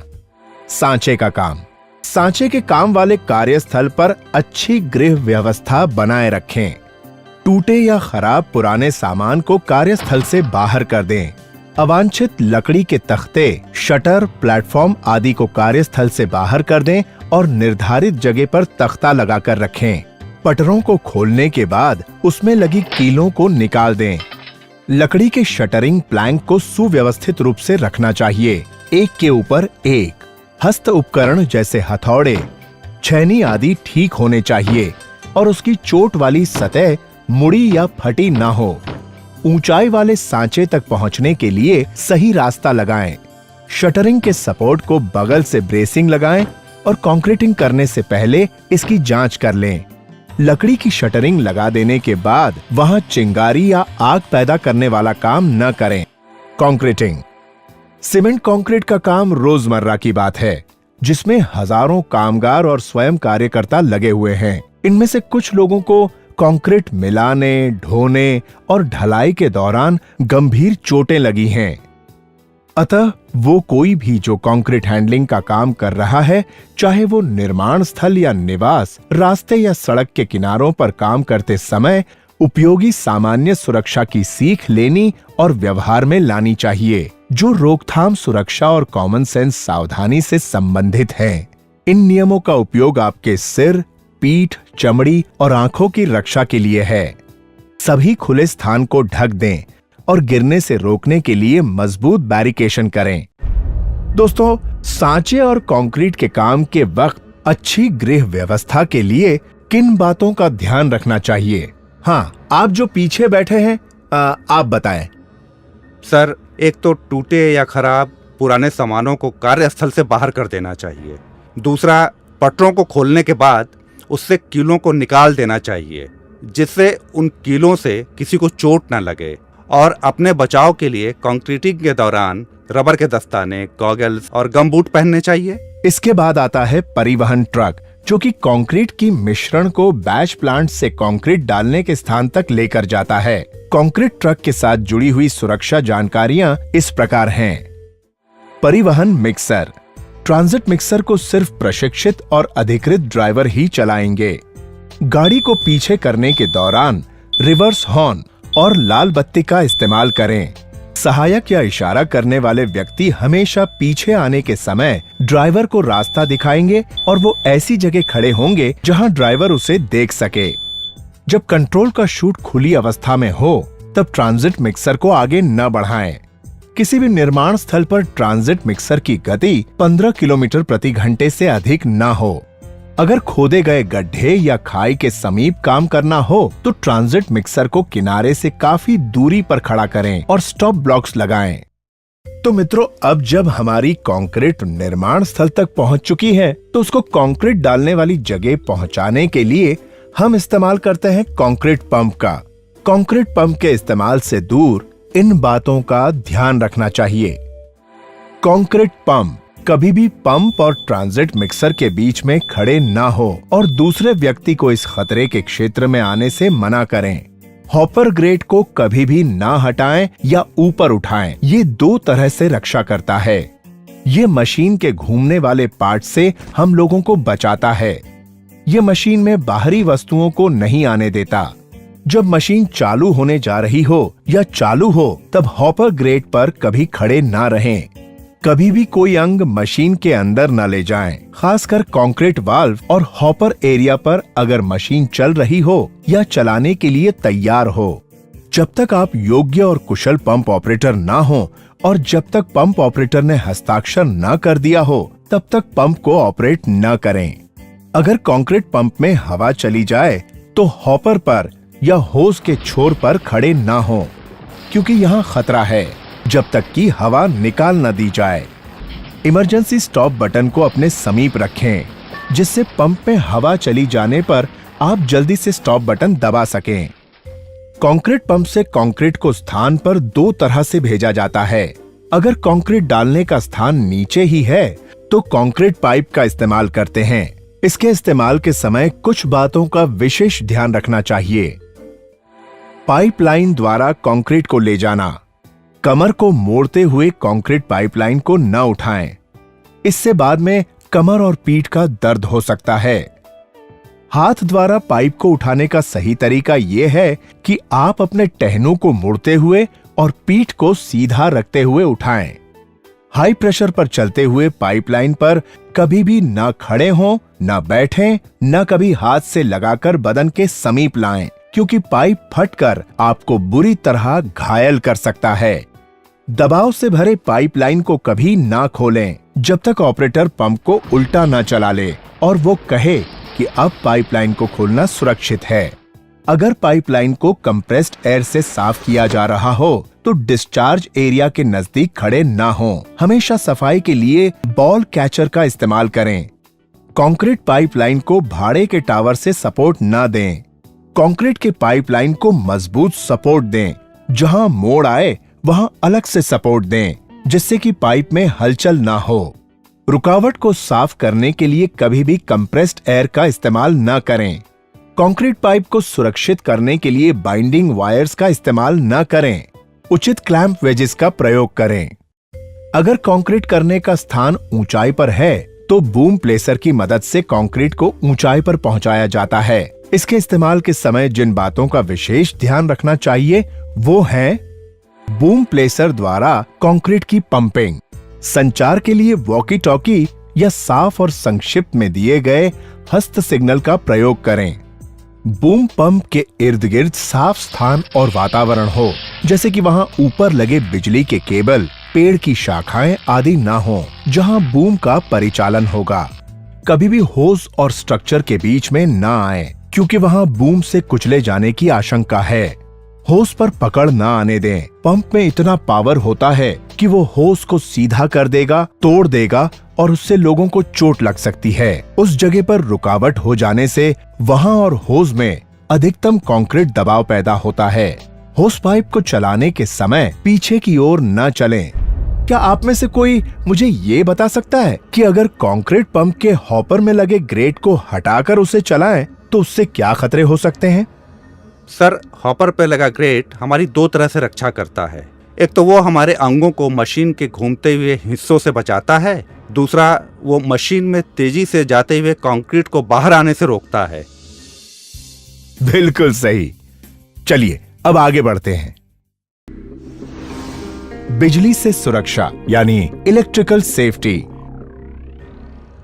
सांचे का काम। सांचे के काम वाले कार्यस्थल पर अच्छी गृह व्यवस्था बनाए रखें। टूटे या खराब पुराने सामान को कार्यस्थल से बाहर कर दें। अवांछित लकड़ी के तख्ते, शटर, प्लेटफॉर्म आदि को कार्यस्थल से बाहर कर दें और निर्धारित जगह पर तख्ता लगाकर रखें। पटरों को खोलने के बाद उसमें लगी कीलों को निकाल दें। लकड़ी के शटरिंग प्लैंक को सुव्यवस्थित रूप से रखना चाहिए, एक के ऊपर एक। हस्त उपकरण जैसे हथौड़े, छैनी आदि ठीक होने चाहिए और उसकी चोट वाली सतह मुड़ी या फटी ना हो। ऊंचाई वाले सांचे तक पहुंचने के लिए सही रास्ता लगाएं। शटरिंग के सपोर्ट को बगल से ब्रेसिंग लगाएं और कंक्रीटिंग करने से पहले इसकी जांच कर लें। लकड़ी की शटरिंग लगा देने के बाद वहां चिंगारी या आग पैदा करने वाला काम न करें। कंक्रीटिंग। सीमेंट कंक्रीट का काम रोजमर्रा की बात है, जिसमें हजारों कामगार और स्वयं कार्यकर्ता लगे हुए हैं। इनमें से कुछ लोगों को कंक्रीट मिलाने, ढोने और ढलाई के दौरान गंभीर चोटें लगी हैं। अतः वो कोई भी जो कंक्रीट हैंडलिंग का काम कर रहा है, चाहे वो निर्माण स्थल या निवास, रास्ते या सड़क के किनारों पर काम करते समय उपयोगी सामान्य सुरक्षा की सीख लेनी और व्यवहार में लानी चाहिए, जो रोकथाम, सुरक्षा और कॉमन सेंस सावधानी से संबंधित है। इन नियमों का उपयोग आपके सिर, पीठ, चमड़ी और आंखों की रक्षा के लिए है। सभी खुले स्थान को ढक दें और गिरने से रोकने के लिए मजबूत बैरिकेशन करें। दोस्तों, सांचे और कंक्रीट के काम के वक्त अच्छी गृह व्यवस्था के लिए किन बातों का ध्यान रखना चाहिए? हाँ, आप जो पीछे बैठे हैं, आप बताएं। सर, एक तो टूटे या खराब पुराने सामानों को कार्यस्थल से बाहर कर देना चाहिए। दूसरा, पटरों को खोलने के बाद उससे कीलों को निकाल देना चाहिए, जिससे उन कीलों से किसी को चोट न लगे। और अपने बचाव के लिए कंक्रीटिंग के दौरान रबर के दस्ताने, गॉगल्स और गमबूट पहनने चाहिए। इसके बाद आता है परिवहन ट्रक, जो कि कंक्रीट की मिश्रण को बैच प्लांट से कंक्रीट डालने के स्थान तक लेकर जाता है। कंक्रीट ट्रक के साथ जुड़ी हुई सुरक्षा जानकारियां इस प्रकार हैं। परिवहन मिक्सर। ट्रांजिट मिक्सर को सिर्फ प्रशिक्षित और अधिकृत ड्राइवर ही चलाएंगे। गाड़ी को पीछे करने के दौरान रिवर्स हॉर्न और लाल बत्ती का इस्तेमाल करें। सहायक या इशारा करने वाले व्यक्ति हमेशा पीछे आने के समय ड्राइवर को रास्ता दिखाएंगे और वो ऐसी जगह खड़े होंगे जहां ड्राइवर उसे देख सके। जब कंट्रोल का शूट खुली अवस्था में हो, तब ट्रांजिट मिक्सर को आगे न बढ़ाएं। किसी भी निर्माण स्थल पर ट्रांजिट मिक्सर की गति 15 किलोमीटर प्रति घंटे से अधिक न हो। अगर खोदे गए गड्ढे या खाई के समीप काम करना हो तो ट्रांजिट मिक्सर को किनारे से काफी दूरी पर खड़ा करें और स्टॉप ब्लॉक्स लगाएं। तो मित्रों, अब जब हमारी कंक्रीट निर्माण स्थल तक पहुंच चुकी है, तो उसको कंक्रीट डालने वाली जगह पहुंचाने के लिए हम इस्तेमाल करते हैं कंक्रीट पंप का। कंक्रीट पंप के इस्तेमाल से दूर इन बातों का ध्यान रखना चाहिए। कंक्रीट पंप कभी भी पंप और ट्रांजिट मिक्सर के बीच में खड़े ना हो और दूसरे व्यक्ति को इस खतरे के क्षेत्र में आने से मना करें। हॉपर ग्रेट को कभी भी ना हटाएं या ऊपर उठाएं। ये 2 तरह से रक्षा करता है। ये मशीन के घूमने वाले पार्ट से हम लोगों को बचाता है। ये मशीन में बाहरी वस्तुओं को नहीं आने देता। जब मशीन चालू होने जा रही हो या चालू हो, तब हॉपर ग्रेट पर कभी खड़े ना रहें। कभी भी कोई अंग मशीन के अंदर न ले जाएं, खासकर कंक्रीट वाल्व और हॉपर एरिया पर अगर मशीन चल रही हो या चलाने के लिए तैयार हो। जब तक आप योग्य और कुशल पंप ऑपरेटर ना हो और जब तक पंप ऑपरेटर ने हस्ताक्षर न कर दिया हो, तब तक पंप को ऑपरेट न करें। अगर कंक्रीट पंप में हवा चली जाए तो हॉपर पर या होज के छोर पर खड़े ना हो। क्योंकि यहाँ खतरा है जब तक कि हवा निकाल न दी जाए। इमरजेंसी स्टॉप बटन को अपने समीप रखें, जिससे पंप में हवा चली जाने पर आप जल्दी से स्टॉप बटन दबा सकें। कंक्रीट पंप से कंक्रीट को स्थान पर दो तरह से भेजा जाता है। अगर कंक्रीट डालने का स्थान नीचे ही है तो कंक्रीट पाइप का इस्तेमाल करते हैं। इसके इस्तेमाल के समय कुछ बातों का विशेष ध्यान रखना चाहिए। पाइपलाइन द्वारा कंक्रीट को ले जाना। कमर को मोड़ते हुए कंक्रीट पाइपलाइन को न उठाएं। इससे बाद में कमर और पीठ का दर्द हो सकता है। हाथ द्वारा पाइप को उठाने का सही तरीका यह है कि आप अपने टहनों को मुड़ते हुए और पीठ को सीधा रखते हुए उठाएं। हाई प्रेशर पर चलते हुए पाइपलाइन पर कभी भी न खड़े हों, न बैठें, न कभी हाथ से लगाकर बदन के समीप लाएं, क्योंकि पाइप फटकर आपको बुरी तरह घायल कर सकता है। दबाव से भरे पाइपलाइन को कभी ना खोलें जब तक ऑपरेटर पंप को उल्टा न चला ले और वो कहे कि अब पाइपलाइन को खोलना सुरक्षित है। अगर पाइपलाइन को कंप्रेस्ड एयर से साफ किया जा रहा हो तो डिस्चार्ज एरिया के नजदीक खड़े ना हों। हमेशा सफाई के लिए बॉल कैचर का इस्तेमाल करें। कंक्रीट पाइपलाइन को भाड़े के टावर से सपोर्ट ना दें। कंक्रीट के पाइपलाइन को मजबूत सपोर्ट दें। जहां मोड़ आए वहां अलग से सपोर्ट दें, जिससे कि पाइप में हलचल ना हो। रुकावट को साफ करने के लिए कभी भी कंप्रेस्ड एयर का इस्तेमाल न करें। कंक्रीट पाइप को सुरक्षित करने के लिए बाइंडिंग वायर्स का इस्तेमाल न करें। उचित क्लैंप वेजेस का प्रयोग करें। अगर कंक्रीट करने का स्थान ऊंचाई पर है तो बूम प्लेसर की मदद से कंक्रीट को ऊंचाई पर पहुंचाया जाता है। इसके इस्तेमाल के समय जिन बातों का विशेष ध्यान रखना चाहिए वो है बूम प्लेसर द्वारा कंक्रीट की पंपिंग, संचार के लिए वॉकी टॉकी या साफ और संक्षिप्त में दिए गए हस्त सिग्नल का प्रयोग करें। बूम पंप के इर्द गिर्द साफ स्थान और वातावरण हो, जैसे कि वहां ऊपर लगे बिजली के केबल, पेड़ की शाखाएं आदि ना हो जहां बूम का परिचालन होगा। कभी भी होज और स्ट्रक्चर के बीच में ना आए, क्योंकि वहां बूम से कुचले जाने की आशंका है। होस पर पकड़ ना आने दें। पंप में इतना पावर होता है कि वो होस को सीधा कर देगा, तोड़ देगा और उससे लोगों को चोट लग सकती है। उस जगह पर रुकावट हो जाने से वहां और होस में अधिकतम कंक्रीट दबाव पैदा होता है। होस पाइप को चलाने के समय पीछे की ओर न चलें। क्या आप में से कोई मुझे ये बता सकता है कि अगर कंक्रीट पंप के हॉपर में लगे ग्रेट को हटाकर उसे चलाएं तो उससे क्या खतरे हो सकते हैं? सर, हॉपर पे लगा ग्रेट हमारी दो तरह से रक्षा करता है। एक तो वो हमारे अंगों को मशीन के घूमते हुए हिस्सों से बचाता है, दूसरा वो मशीन में तेजी से जाते हुए कंक्रीट को बाहर आने से रोकता है। बिल्कुल सही। चलिए अब आगे बढ़ते हैं। बिजली से सुरक्षा यानी इलेक्ट्रिकल सेफ्टी।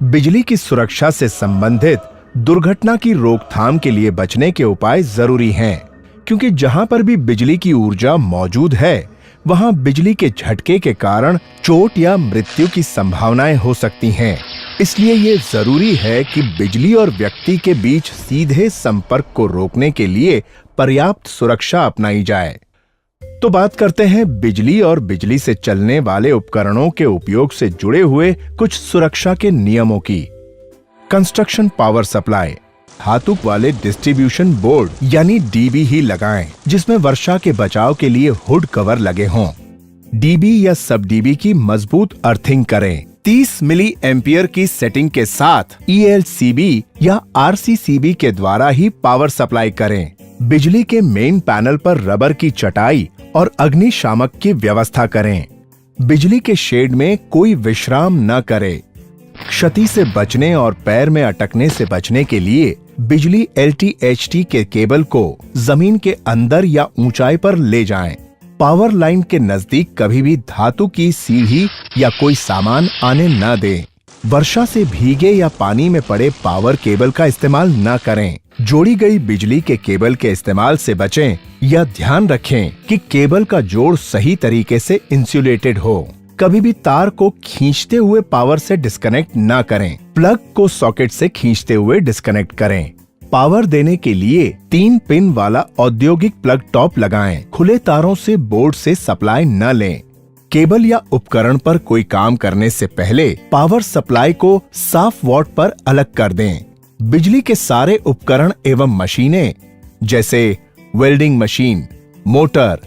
बिजली की सुरक्षा से संबंधित दुर्घटना की रोकथाम के लिए बचने के उपाय जरूरी हैं, क्योंकि जहां पर भी बिजली की ऊर्जा मौजूद है वहां बिजली के झटके के कारण चोट या मृत्यु की संभावनाएं हो सकती हैं। इसलिए ये जरूरी है कि बिजली और व्यक्ति के बीच सीधे संपर्क को रोकने के लिए पर्याप्त सुरक्षा अपनाई जाए। तो बात करते हैं बिजली और बिजली से चलने वाले उपकरणों के उपयोग से जुड़े हुए कुछ सुरक्षा के नियमों की। Construction power supply. धातु वाले डिस्ट्रीब्यूशन बोर्ड यानी डीबी ही लगाएं, जिसमें वर्षा के बचाव के लिए हुड कवर लगे हों। डीबी या सब डीबी की मजबूत अर्थिंग करें। 30 मिली एम्पियर की सेटिंग के साथ ELCB या RCCB के द्वारा ही पावर सप्लाई करें। बिजली के मेन पैनल पर रबर की चटाई और अग्निशामक की व्यवस्था करें। बिजली के शेड में कोई विश्राम न करे। क्षति से बचने और पैर में अटकने से बचने के लिए बिजली LT-HT के केबल को जमीन के अंदर या ऊंचाई पर ले जाएं। पावर लाइन के नजदीक कभी भी धातु की सीढ़ी या कोई सामान आने न दें। वर्षा से भीगे या पानी में पड़े पावर केबल का इस्तेमाल न करें। जोड़ी गई बिजली के केबल के इस्तेमाल से बचें या ध्यान रखें कि केबल का जोड़ सही तरीके से इंसुलेटेड हो। कभी भी तार को खींचते हुए पावर से डिस्कनेक्ट ना करें। प्लग को सॉकेट से खींचते हुए डिस्कनेक्ट करें। पावर देने के लिए 3 पिन वाला औद्योगिक प्लग टॉप लगाएं। खुले तारों से बोर्ड से सप्लाई न लें। केबल या उपकरण पर कोई काम करने से पहले पावर सप्लाई को साफ वाट पर अलग कर दें। बिजली के सारे उपकरण एवं मशीनें जैसे welding machine, motor,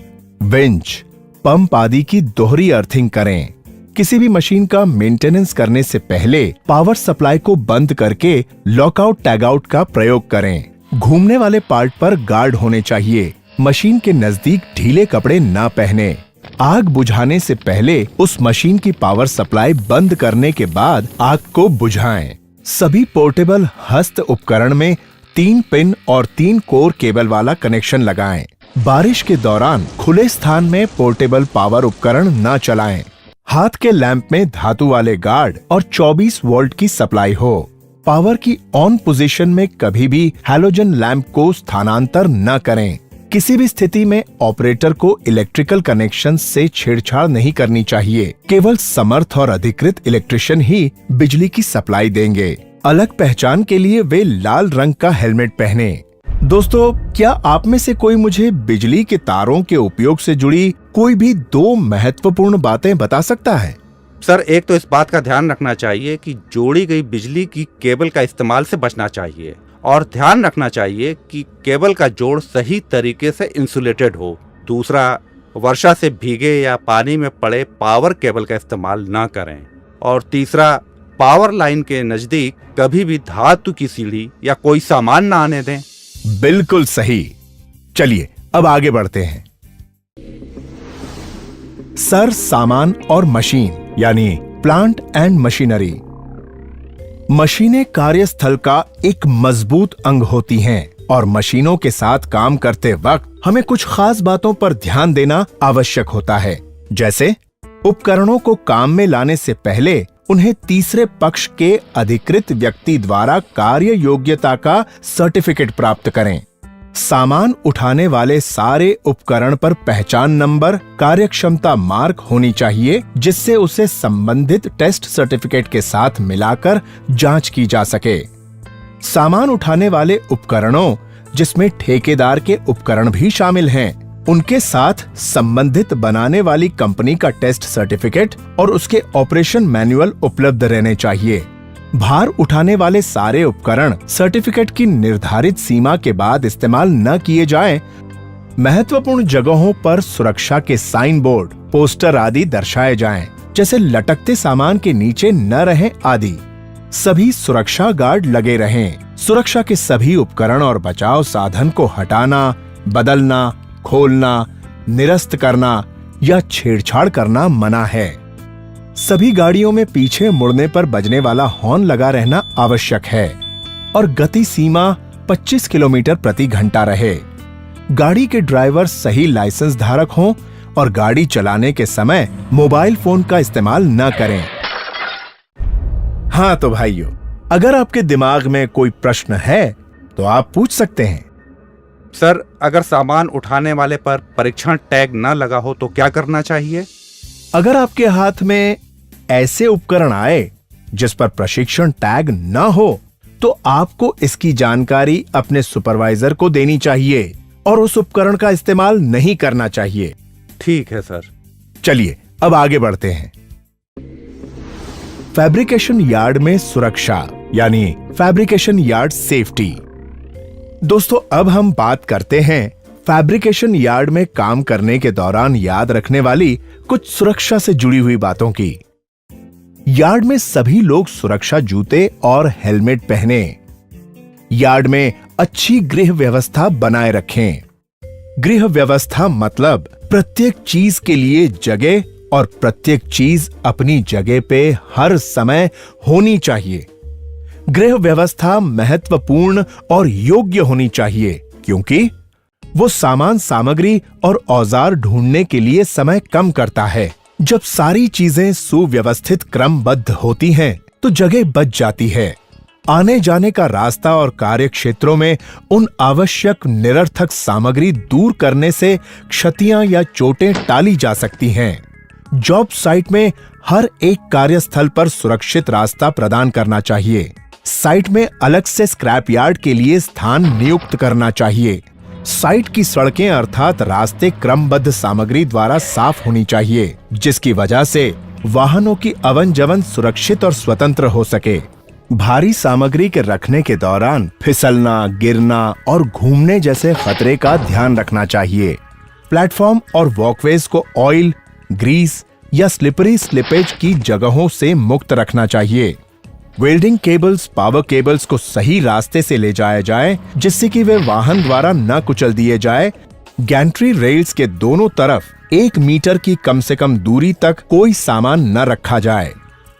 winch, pump आदि की दोहरी अर्थिंग करें। किसी भी मशीन का मेंटेनेंस करने से पहले पावर सप्लाई को बंद करके लॉकआउट टैगआउट का प्रयोग करें। घूमने वाले पार्ट पर गार्ड होने चाहिए। मशीन के नजदीक ढीले कपड़े ना पहने। आग बुझाने से पहले उस मशीन की पावर सप्लाई बंद करने के बाद आग को बुझाएं। सभी पोर्टेबल हस्त उपकरण में 3 पिन और 3 कोर केबल वाला कनेक्शन लगाएं। बारिश के दौरान खुले स्थान में पोर्टेबल पावर उपकरण न चलाएं। हाथ के लैंप में धातु वाले गार्ड और 24 वोल्ट की सप्लाई हो। पावर की ऑन पोजीशन में कभी भी हैलोजन लैंप को स्थानांतर न करें। किसी भी स्थिति में ऑपरेटर को इलेक्ट्रिकल कनेक्शन से छेड़छाड़ नहीं करनी चाहिए। केवल समर्थ और अधिकृत इलेक्ट्रिशियन ही बिजली की सप्लाई देंगे। अलग पहचान के लिए वे लाल रंग का हेलमेट पहने। दोस्तों, क्या आप में से कोई मुझे बिजली के तारों के उपयोग से जुड़ी कोई भी 2 महत्वपूर्ण बातें बता सकता है? सर, एक तो इस बात का ध्यान रखना चाहिए कि जोड़ी गई बिजली की केबल का इस्तेमाल से बचना चाहिए और ध्यान रखना चाहिए कि केबल का जोड़ सही तरीके से इंसुलेटेड हो। दूसरा, वर्षा से भीगे या पानी में पड़े पावर केबल का इस्तेमाल ना करें। और तीसरा, पावर लाइन के नजदीक कभी भी धातु की सीढ़ी या कोई सामान ना आने दें। बिल्कुल सही। चलिए अब आगे बढ़ते हैं। सर सामान और मशीन यानी प्लांट एंड मशीनरी। मशीनें कार्यस्थल का एक मजबूत अंग होती हैं और मशीनों के साथ काम करते वक्त हमें कुछ खास बातों पर ध्यान देना आवश्यक होता है। जैसे उपकरणों को काम में लाने से पहले उन्हें तीसरे पक्ष के अधिकृत व्यक्ति द्वारा कार्य योग्यता का सर्टिफिकेट प्राप्त करें। सामान उठाने वाले सारे उपकरण पर पहचान नंबर, कार्यक्षमता मार्क होनी चाहिए, जिससे उसे संबंधित टेस्ट सर्टिफिकेट के साथ मिलाकर जांच की जा सके। सामान उठाने वाले उपकरणों, जिसमें ठेकेदार के उपकरण भी शामिल हैं, उनके साथ संबंधित बनाने वाली कंपनी का टेस्ट सर्टिफिकेट और उसके ऑपरेशन मैनुअल उपलब्ध रहने चाहिए। भार उठाने वाले सारे उपकरण सर्टिफिकेट की निर्धारित सीमा के बाद इस्तेमाल न किए जाएं। महत्वपूर्ण जगहों पर सुरक्षा के साइन बोर्ड, पोस्टर आदि दर्शाए जाएं, जैसे लटकते सामान के नीचे न रहें आदि। सभी सुरक्षा गार्ड लगे रहें। सुरक्षा के सभी उपकरण और बचाव साधन को हटाना, बदलना, खोलना, निरस्त करना या छेड़छाड़ करना मना है। सभी गाड़ियों में पीछे मुड़ने पर बजने वाला हॉर्न लगा रहना आवश्यक है और गति सीमा 25 किलोमीटर प्रति घंटा रहे। गाड़ी के ड्राइवर सही लाइसेंस धारक हों और गाड़ी चलाने के समय मोबाइल फोन का इस्तेमाल न करें। हाँ तो भाइयों, अगर आपके दिमाग में कोई प्रश्न है तो आप पूछ सकते हैं। सर, अगर सामान उठाने वाले पर परीक्षण टैग न लगा हो तो क्या करना चाहिए? अगर आपके हाथ में ऐसे उपकरण आए जिस पर प्रशिक्षण टैग न हो तो आपको इसकी जानकारी अपने सुपरवाइजर को देनी चाहिए और उस उपकरण का इस्तेमाल नहीं करना चाहिए। ठीक है सर। चलिए अब आगे बढ़ते हैं। फैब्रिकेशन यार्ड में सुरक्षा यानी फैब्रिकेशन यार्ड सेफ्टी। दोस्तों, अब हम बात करते हैं फैब्रिकेशन यार्ड में काम करने के दौरान याद रखने वाली कुछ सुरक्षा से जुड़ी हुई बातों की। यार्ड में सभी लोग सुरक्षा जूते और हेलमेट पहने। यार्ड में अच्छी गृह व्यवस्था बनाए रखें। गृह व्यवस्था मतलब प्रत्येक चीज के लिए जगह और प्रत्येक चीज अपनी जगह पे हर समय होनी चाहिए। गृह व्यवस्था महत्वपूर्ण और योग्य होनी चाहिए क्योंकि वो सामान, सामग्री और औजार ढूंढने के लिए समय कम करता है। जब सारी चीजें सुव्यवस्थित क्रमबद्ध होती हैं, तो जगह बच जाती है। आने जाने का रास्ता और कार्य क्षेत्रों में उन आवश्यक निरर्थक सामग्री दूर करने से क्षतियां या चोटें टाली जा सकती हैं। जॉब साइट में हर एक कार्यस्थल पर सुरक्षित रास्ता प्रदान करना चाहिए। साइट में अलग से स्क्रैप यार्ड के लिए स्थान नियुक्त करना चाहिए। साइट की सड़कें अर्थात रास्ते क्रमबद्ध सामग्री द्वारा साफ होनी चाहिए, जिसकी वजह से वाहनों की आवन जावन सुरक्षित और स्वतंत्र हो सके। भारी सामग्री के रखने के दौरान फिसलना, गिरना और घूमने जैसे खतरे का ध्यान रखना चाहिए। प्लेटफॉर्म और वॉकवेज को ऑयल, ग्रीस या स्लिपरी स्लिपेज की जगहों से मुक्त रखना चाहिए। वेल्डिंग केबल्स, पावर केबल्स को सही रास्ते से ले जाया जाए, जिससे कि वे वाहन द्वारा न कुचल दिए जाए। गैंट्री रेल्स के दोनों तरफ 1 मीटर की कम से कम दूरी तक कोई सामान न रखा जाए।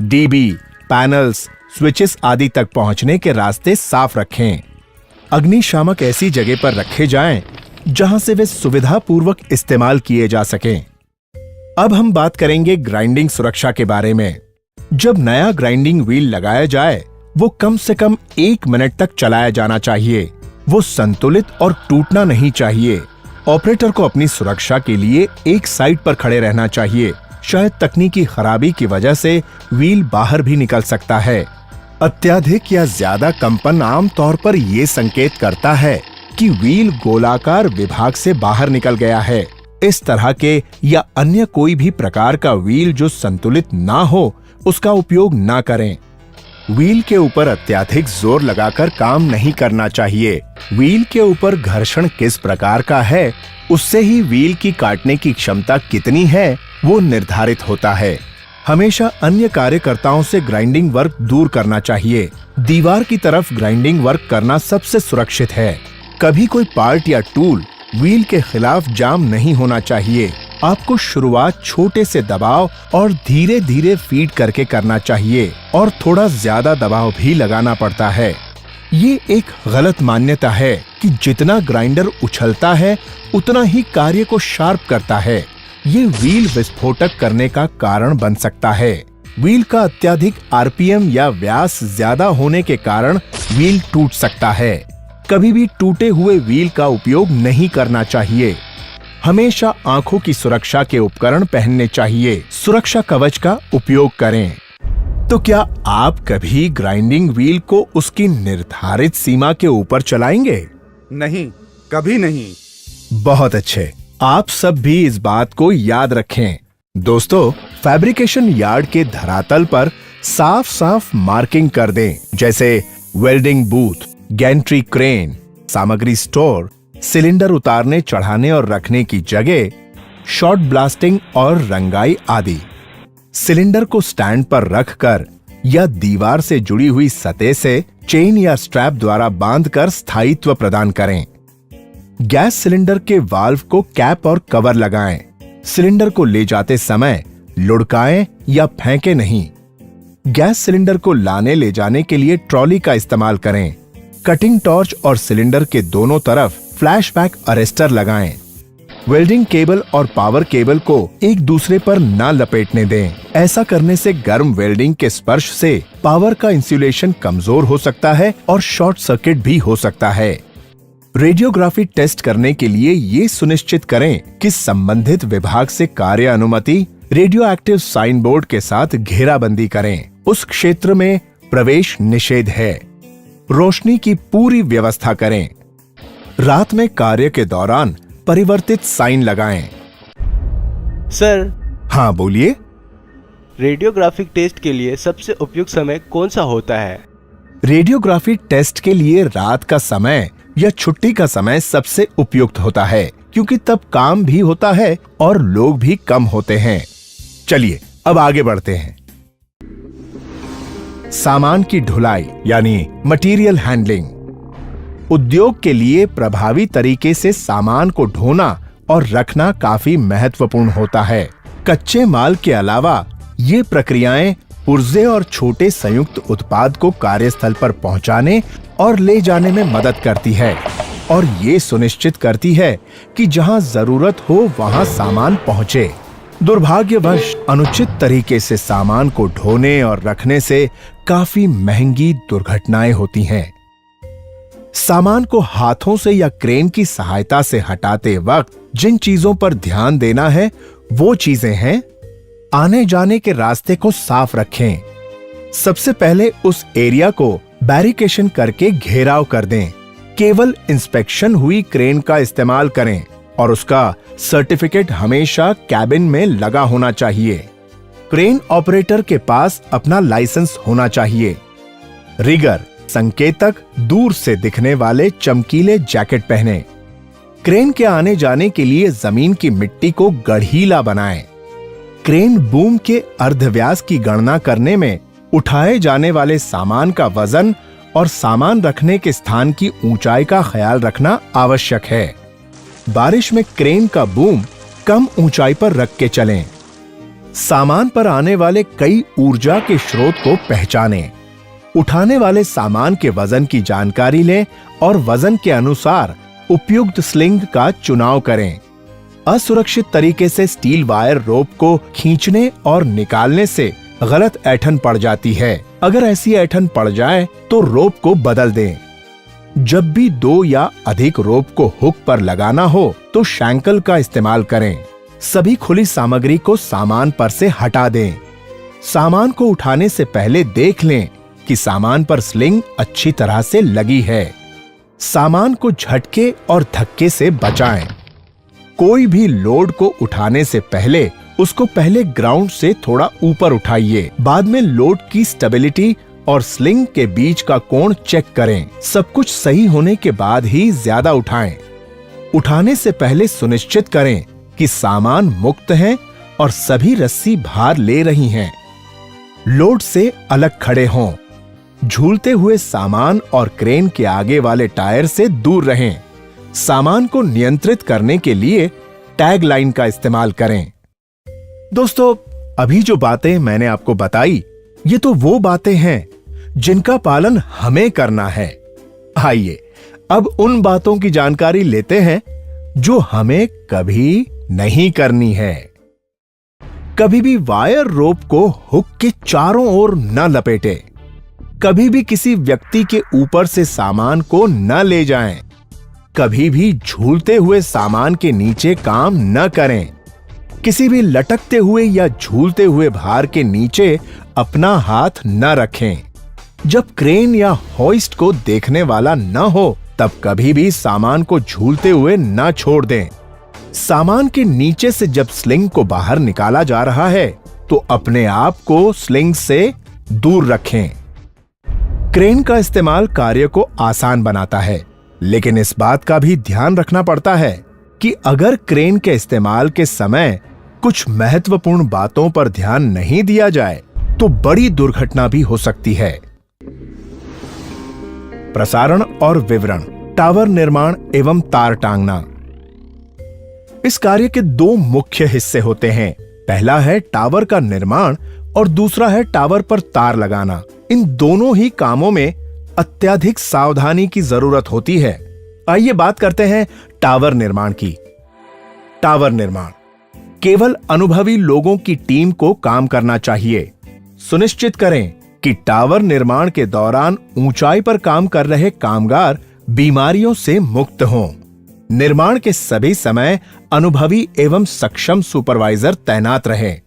डीबी, पैनल्स, स्विचेस आदि तक पहुंचने के रास्ते साफ रखें। अग्निशामक ऐसी जगह पर रखे जाएं, जहां से वे सुविधापूर्वक इस्तेमाल किए जा सकें। अब हम बात करेंगे ग्राइंडिंग सुरक्षा के बारे में। जब नया ग्राइंडिंग व्हील लगाया जाए, वो कम से कम 1 मिनट तक चलाया जाना चाहिए। वो संतुलित और टूटना नहीं चाहिए। ऑपरेटर को अपनी सुरक्षा के लिए एक साइड पर खड़े रहना चाहिए। शायद तकनीकी खराबी की वजह से व्हील बाहर भी निकल सकता है। अत्यधिक या ज्यादा कंपन आमतौर पर यह संकेत करता है कि व्हील गोलाकार विभाग से बाहर निकल गया है। इस तरह के या अन्य कोई भी प्रकार का व्हील जो संतुलित ना हो, उसका उपयोग ना करें। व्हील के ऊपर अत्यधिक जोर लगाकर काम नहीं करना चाहिए। व्हील के ऊपर घर्षण किस प्रकार का है, उससे ही व्हील की काटने की क्षमता कितनी है, वो निर्धारित होता है। हमेशा अन्य कार्यकर्ताओं से ग्राइंडिंग वर्क दूर करना चाहिए। दीवार की तरफ ग्राइंडिंग वर्क करना सबसे सुरक्षित है। कभी कोई पार्ट या टूल व्हील के खिलाफ जाम नहीं होना चाहिए। आपको शुरुआत छोटे से दबाव और धीरे धीरे फीड करके करना चाहिए और थोड़ा ज्यादा दबाव भी लगाना पड़ता है। ये एक गलत मान्यता है कि जितना ग्राइंडर उछलता है उतना ही कार्य को शार्प करता है। ये व्हील विस्फोटक करने का कारण बन सकता है। व्हील का अत्यधिक आरपीएम या व्यास ज्यादा होने के कारण व्हील टूट सकता है। कभी भी टूटे हुए व्हील का उपयोग नहीं करना चाहिए। हमेशा आंखों की सुरक्षा के उपकरण पहनने चाहिए। सुरक्षा कवच का उपयोग करें। तो क्या आप कभी ग्राइंडिंग व्हील को उसकी निर्धारित सीमा के ऊपर चलाएंगे? नहीं, कभी नहीं। बहुत अच्छे। आप सब भी इस बात को याद रखें। दोस्तों, फैब्रिकेशन यार्ड के धरातल पर साफ साफ मार्किंग कर दें, जैसे वेल्डिंग बूथ, गैंट्री क्रेन, सामग्री स्टोर, सिलेंडर उतारने, चढ़ाने और रखने की जगह, शॉर्ट ब्लास्टिंग और रंगाई आदि। सिलेंडर को स्टैंड पर रखकर या दीवार से जुड़ी हुई सतह से चेन या स्ट्रैप द्वारा बांधकर स्थायित्व प्रदान करें। गैस सिलेंडर के वाल्व को कैप और कवर लगाएं। सिलेंडर को ले जाते समय लुढ़काएं या फेंके नहीं। गैस सिलेंडर को लाने ले जाने के लिए ट्रॉली का इस्तेमाल करें। कटिंग टॉर्च और सिलेंडर के दोनों तरफ फ्लैशबैक अरेस्टर लगाएं। वेल्डिंग केबल और पावर केबल को एक दूसरे पर ना लपेटने दें। ऐसा करने से गर्म वेल्डिंग के स्पर्श से पावर का इंसुलेशन कमजोर हो सकता है और शॉर्ट सर्किट भी हो सकता है। रेडियोग्राफी टेस्ट करने के लिए ये सुनिश्चित करें कि संबंधित विभाग से कार्य अनुमति रेडियो एक्टिव साइन बोर्ड के साथ घेराबंदी करें। उस क्षेत्र में प्रवेश निषेध है। रोशनी की पूरी व्यवस्था करें। रात में कार्य के दौरान परिवर्तित साइन लगाएं। सर, हाँ बोलिए। रेडियोग्राफिक टेस्ट के लिए सबसे उपयुक्त समय कौन सा होता है? रेडियोग्राफी टेस्ट के लिए रात का समय या छुट्टी का समय सबसे उपयुक्त होता है, क्योंकि तब काम भी होता है और लोग भी कम होते हैं। चलिए अब आगे बढ़ते हैं। सामान की ढुलाई यानी मटेरियल हैंडलिंग। उद्योग के लिए प्रभावी तरीके से सामान को ढोना और रखना काफी महत्वपूर्ण होता है। कच्चे माल के अलावा ये प्रक्रियाएं पुर्जे और छोटे संयुक्त उत्पाद को कार्यस्थल पर पहुंचाने और ले जाने में मदद करती है और ये सुनिश्चित करती है कि जहां जरूरत हो वहां सामान पहुंचे। दुर्भाग्यवश अनुचित तरीके से सामान को ढोने और रखने से काफी महंगी दुर्घटनाएं होती हैं। सामान को हाथों से या क्रेन की सहायता से हटाते वक्त जिन चीजों पर ध्यान देना है वो चीजें हैं: आने जाने के रास्ते को साफ रखें। सबसे पहले उस एरिया को बैरिकेशन करके घेराव कर दें। केवल इंस्पेक्शन हुई क्रेन का इस्तेमाल करें और उसका सर्टिफिकेट हमेशा कैबिन में लगा होना चाहिए। क्रेन ऑपरेटर के पास अपना लाइसेंस होना चाहिए। रिगर संकेतक दूर से दिखने वाले चमकीले जैकेट पहने। क्रेन के आने जाने के लिए जमीन की मिट्टी को गढ़ीला बनाएं। क्रेन बूम के अर्धव्यास की गणना करने में उठाए जाने वाले सामान का वजन और सामान रखने के स्थान की ऊंचाई का ख्याल रखना आवश्यक है। बारिश में क्रेन का बूम कम ऊंचाई पर रख के चलें। सामान पर आने वाले कई ऊर्जा के स्रोत को पहचानें। उठाने वाले सामान के वजन की जानकारी लें और वजन के अनुसार उपयुक्त स्लिंग का चुनाव करें। असुरक्षित तरीके से स्टील वायर रोप को खींचने और निकालने से गलत ऐंठन पड़ जाती है। अगर ऐसी ऐंठन पड़ जाए तो रोप को बदल दें। जब भी 2 या अधिक रोप को हुक पर लगाना हो तो शैंकल का इस्तेमाल करें। सभी खुली सामग्री को सामान पर से हटा दें। सामान को उठाने से पहले देख लें कि सामान पर स्लिंग अच्छी तरह से लगी है। सामान को झटके और धक्के से बचाएं। कोई भी लोड को उठाने से पहले उसको पहले ग्राउंड से थोड़ा ऊपर उठाइए। बाद में लोड की स्टेबिलिटी और स्लिंग के बीच का कोण चेक करें। सब कुछ सही होने के बाद ही ज्यादा उठाएं। उठाने से पहले सुनिश्चित करें कि सामान मुक्त है और सभी रस्सी भार ले रही हैं। लोड से अलग खड़े हों। झूलते हुए सामान और क्रेन के आगे वाले टायर से दूर रहें। सामान को नियंत्रित करने के लिए टैग लाइन का इस्तेमाल करें। दोस्तों, अभी जो बातें मैंने आपको बताई, ये तो वो बातें हैं जिनका पालन हमें करना है। आइए अब उन बातों की जानकारी लेते हैं जो हमें कभी नहीं करनी है। कभी भी वायर रोप को हुक के चारों ओर न लपेटें। कभी भी किसी व्यक्ति के ऊपर से सामान को न ले जाएं। कभी भी झूलते हुए सामान के नीचे काम न करें। किसी भी लटकते हुए या झूलते हुए भार के नीचे अपना हाथ न रखें। जब क्रेन या होइस्ट को देखने वाला न हो तब कभी भी सामान को झूलते हुए न छोड़ दें। सामान के नीचे से जब स्लिंग को बाहर निकाला जा रहा है तो अपने आप को स्लिंग से दूर रखें। क्रेन का इस्तेमाल कार्य को आसान बनाता है, लेकिन इस बात का भी ध्यान रखना पड़ता है कि अगर क्रेन के इस्तेमाल के समय कुछ महत्वपूर्ण बातों पर ध्यान नहीं दिया जाए तो बड़ी दुर्घटना भी हो सकती है। प्रसारण और विवरण, टावर निर्माण एवं तार टांगना। इस कार्य के 2 मुख्य हिस्से होते हैं। पहला है टावर का निर्माण और दूसरा है टावर पर तार लगाना। इन दोनों ही कामों में अत्यधिक सावधानी की जरूरत होती है। आइए बात करते हैं टावर निर्माण की। टावर निर्माण केवल अनुभवी लोगों की टीम को काम करना चाहिए। सुनिश्चित करें कि टावर निर्माण के दौरान ऊंचाई पर काम कर रहे कामगार बीमारियों से मुक्त हों। निर्माण के सभी समय अनुभवी एवं सक्षम सुपरवाइजर तैनात रहें।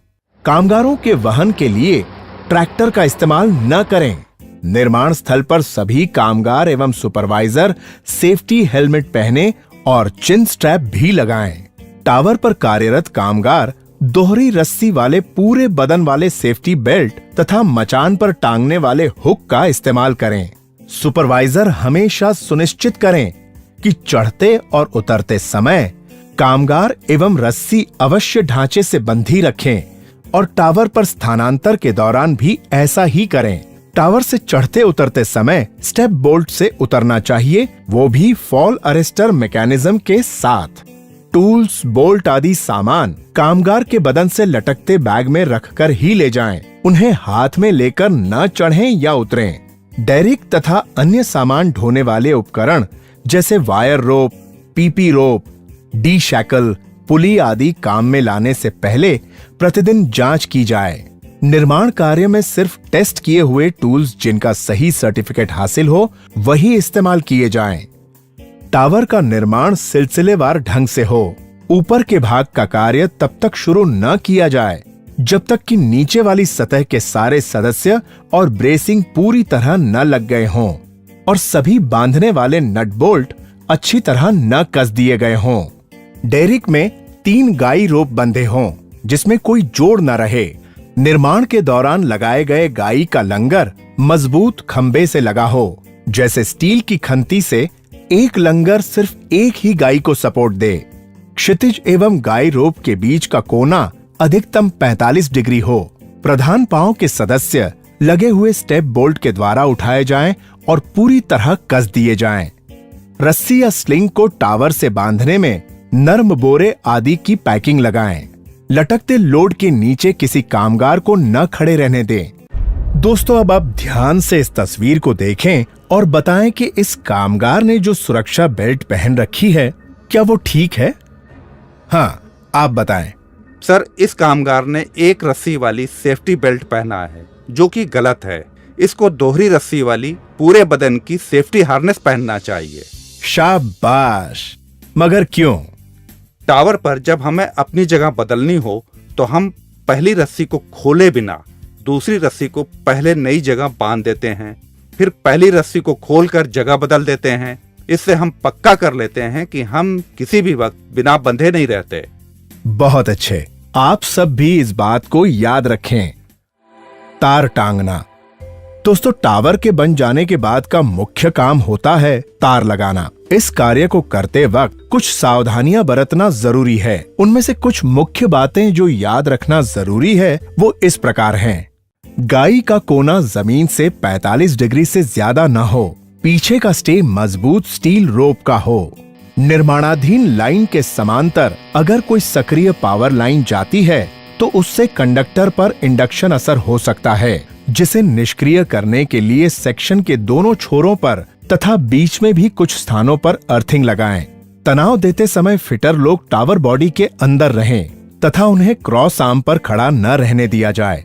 कामगारों के वहन के लिए ट्रैक्टर का इस्तेमाल न करें। निर्माण स्थल पर सभी कामगार एवं सुपरवाइजर सेफ्टी हेलमेट पहने और चिन स्ट्रैप भी लगाएं। टावर पर कार्यरत कामगार दोहरी रस्सी वाले पूरे बदन वाले सेफ्टी बेल्ट तथा मचान पर टांगने वाले हुक का इस्तेमाल करें। सुपरवाइजर हमेशा सुनिश्चित करें कि चढ़ते और उतरते समय कामगार एवं रस्सी अवश्य ढांचे से बंधी रखें और टावर पर स्थानांतर के दौरान भी ऐसा ही करें। टावर से चढ़ते उतरते समय स्टेप बोल्ट से उतरना चाहिए, वो भी फॉल अरेस्टर मैकेनिज्म के साथ। टूल्स, बोल्ट आदि सामान कामगार के बदन से लटकते बैग में रखकर ही ले जाएं। उन्हें हाथ में लेकर न चढ़ें या उतरें। डेरिक तथा अन्य सामान ढोने वाले उपकरण जैसे वायर रोप, पीपी रोप, डी शैकल, पुली आदि काम में लाने से पहले प्रतिदिन जांच की जाए। निर्माण कार्य में सिर्फ टेस्ट किए हुए टूल्स जिनका सही सर्टिफिकेट हासिल हो वही इस्तेमाल किए जाएं। टावर का निर्माण सिलसिलेवार ढंग से हो। ऊपर के भाग का कार्य तब तक शुरू न किया जाए जब तक कि नीचे वाली सतह के सारे सदस्य और ब्रेसिंग पूरी तरह न लग गए हों और सभी बांधने वाले नट बोल्ट अच्छी तरह न कस दिए गए हों। डेरिक में 3 गाई रोप बंधे हों जिसमें कोई जोड़ न रहे। निर्माण के दौरान लगाए गए गाई का लंगर मजबूत खंबे से लगा हो, जैसे स्टील की खंती से एक लंगर सिर्फ एक ही गाई को सपोर्ट दे। क्षितिज एवं गाई रोप के बीच का कोना अधिकतम 45 डिग्री हो। प्रधान पांव के सदस्य लगे हुए स्टेप बोल्ट के द्वारा उठाए जाएं और पूरी तरह कस दिए जाएं। रस्सी या स्लिंग को टावर से बांधने में नर्म बोरे आदि की पैकिंग लगाएं। लटकते लोड के नीचे किसी कामगार को न खड़े रहने दें। दोस्तों, अब आप ध्यान से इस तस्वीर को देखें और बताएं कि इस कामगार ने जो सुरक्षा बेल्ट पहन रखी है, क्या वो ठीक है? हाँ, आप बताएं। सर, इस कामगार ने एक रस्सी वाली सेफ्टी बेल्ट पहना है, जो कि गलत है। इसको दोहरी रस्सी वाली पूरे बदन की सेफ्टी हार्नेस पहनना चाहिए। शाबाश, मगर क्यों? टावर पर जब हमें अपनी जगह बदलनी हो तो हम पहली रस्सी को खोले बिना दूसरी रस्सी को पहले नई जगह बांध देते हैं, फिर पहली रस्सी को खोलकर जगह बदल देते हैं। इससे हम पक्का कर लेते हैं कि हम किसी भी वक्त बिना बंधे नहीं रहते। बहुत अच्छे, आप सब भी इस बात को याद रखें। तार टांगना। दोस्तों, टावर के बन जाने के बाद का मुख्य काम होता है तार लगाना। इस कार्य को करते वक्त कुछ सावधानियां बरतना जरूरी है। उनमें से कुछ मुख्य बातें जो याद रखना जरूरी है वो इस प्रकार हैं। गाई का कोना जमीन से 45 डिग्री से ज्यादा न हो। पीछे का स्टे मजबूत स्टील रोप का हो। निर्माणाधीन लाइन के समांतर अगर कोई सक्रिय पावर लाइन जाती है तो उससे कंडक्टर पर इंडक्शन असर हो सकता है, जिसे निष्क्रिय करने के लिए सेक्शन के दोनों छोरों पर तथा बीच में भी कुछ स्थानों पर अर्थिंग लगाएं। तनाव देते समय फिटर लोग टावर बॉडी के अंदर रहें तथा उन्हें क्रॉस आर्म पर खड़ा न रहने दिया जाए।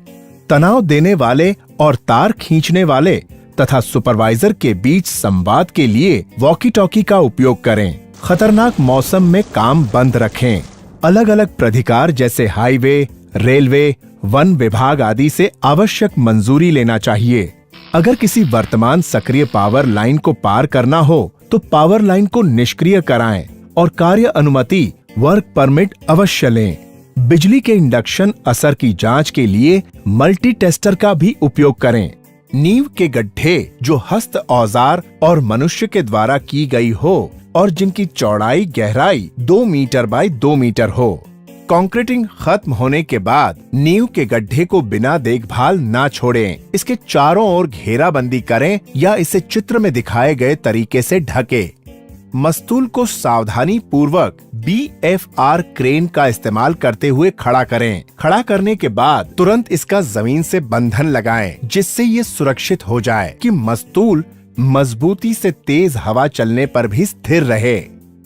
तनाव देने वाले और तार खींचने वाले तथा सुपरवाइजर के बीच संवाद के लिए वॉकी टॉकी का उपयोग करें। खतरनाक मौसम में काम बंद रखें। अलग अलग प्राधिकार जैसे हाईवे, रेलवे, वन विभाग आदि से आवश्यक मंजूरी लेना चाहिए। अगर किसी वर्तमान सक्रिय पावर लाइन को पार करना हो तो पावर लाइन को निष्क्रिय कराएं और कार्य अनुमति वर्क परमिट अवश्य लें। बिजली के इंडक्शन असर की जांच के लिए मल्टी टेस्टर का भी उपयोग करें। नींव के गड्ढे जो हस्त औजार और मनुष्य के द्वारा की गई हो और जिनकी चौड़ाई गहराई 2 मीटर बाय 2 मीटर हो। कंक्रीटिंग खत्म होने के बाद नींव के गड्ढे को बिना देखभाल ना छोड़ें। इसके चारों ओर घेराबंदी करें या इसे चित्र में दिखाए गए तरीके से ढके। मस्तूल को सावधानी पूर्वक BFR क्रेन का इस्तेमाल करते हुए खड़ा करें। खड़ा करने के बाद तुरंत इसका जमीन से बंधन लगाएं, जिससे ये सुरक्षित हो जाए कि मस्तूल मजबूती से तेज हवा चलने पर भी स्थिर रहे।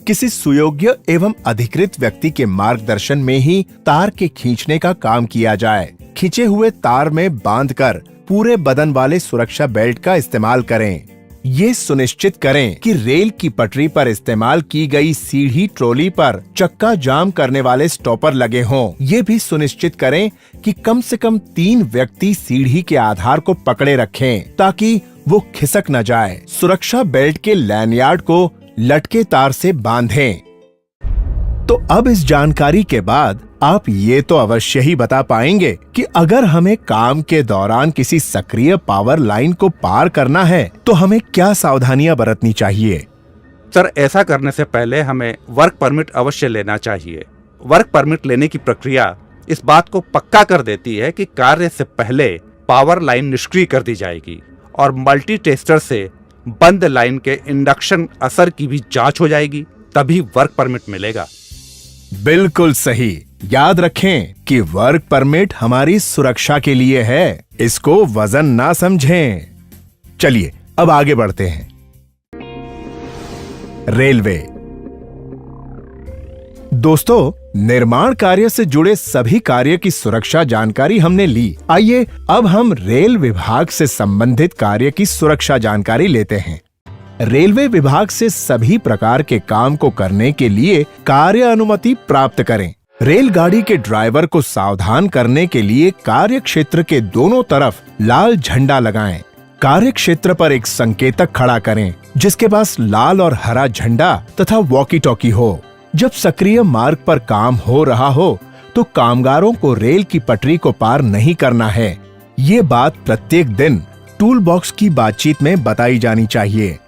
किसी सुयोग्य एवं अधिकृत व्यक्ति के मार्गदर्शन में ही तार के खींचने का काम किया जाए। खींचे हुए तार में बांधकर पूरे बदन वाले सुरक्षा बेल्ट का इस्तेमाल करें। ये सुनिश्चित करें कि रेल की पटरी पर इस्तेमाल की गई सीढ़ी ट्रॉली पर चक्का जाम करने वाले स्टॉपर लगे हों। ये भी सुनिश्चित करें कि कम से कम 3 व्यक्ति सीढ़ी के आधार को पकड़े रखें ताकि वो खिसक न जाए। सुरक्षा बेल्ट के लैनयार्ड को लटके तार से बांधें। तो अब इस जानकारी के बाद आप ये तो अवश्य ही बता पाएंगे कि अगर हमें काम के दौरान किसी सक्रिय पावर लाइन को पार करना है तो हमें क्या सावधानियां बरतनी चाहिए। सर, ऐसा करने से पहले हमें वर्क परमिट अवश्य लेना चाहिए। वर्क परमिट लेने की प्रक्रिया इस बात को पक्का कर देती है कि कार्य से पहले पावर लाइन निष्क्रिय कर दी जाएगी और मल्टी टेस्टर से बंद लाइन के इंडक्शन असर की भी जांच हो जाएगी, तभी वर्क परमिट मिलेगा। बिल्कुल सही। याद रखें कि वर्क परमिट हमारी सुरक्षा के लिए है, इसको वजन ना समझें। चलिए अब आगे बढ़ते हैं। रेलवे। दोस्तों, निर्माण कार्य से जुड़े सभी कार्य की सुरक्षा जानकारी हमने ली। आइए अब हम रेल विभाग से संबंधित कार्य की सुरक्षा जानकारी लेते हैं। रेलवे विभाग से सभी प्रकार के काम को करने के लिए कार्य अनुमति प्राप्त करें। रेलगाड़ी के ड्राइवर को सावधान करने के लिए कार्य क्षेत्र के दोनों तरफ लाल झंडा लगाएं। कार्य क्षेत्र पर एक संकेतक खड़ा करें जिसके पास लाल और हरा झंडा तथा वॉकी टॉकी हो। जब सक्रिय मार्ग पर काम हो रहा हो तो कामगारों को रेल की पटरी को पार नहीं करना है। ये बात प्रत्येक दिन टूल बॉक्स की बातचीत में बताई जानी चाहिए।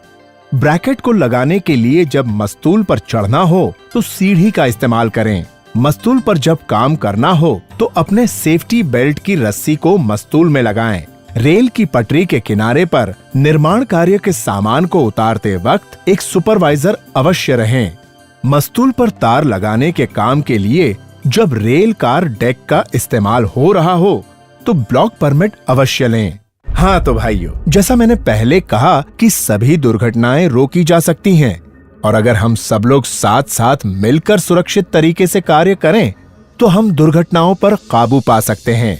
ब्रैकेट को लगाने के लिए जब मस्तूल पर चढ़ना हो तो सीढ़ी का इस्तेमाल करें। मस्तूल पर जब काम करना हो तो अपने सेफ्टी बेल्ट की रस्सी को मस्तूल में लगाएं। रेल की पटरी के किनारे पर निर्माण कार्य के सामान को उतारते वक्त एक सुपरवाइजर अवश्य रहें। मस्तूल पर तार लगाने के काम के लिए जब रेल कार डेक का इस्तेमाल हो रहा हो तो ब्लॉक परमिट अवश्य लें। हाँ तो भाइयों, जैसा मैंने पहले कहा कि सभी दुर्घटनाएं रोकी जा सकती हैं और अगर हम सब लोग साथ साथ मिलकर सुरक्षित तरीके से कार्य करें तो हम दुर्घटनाओं पर काबू पा सकते हैं।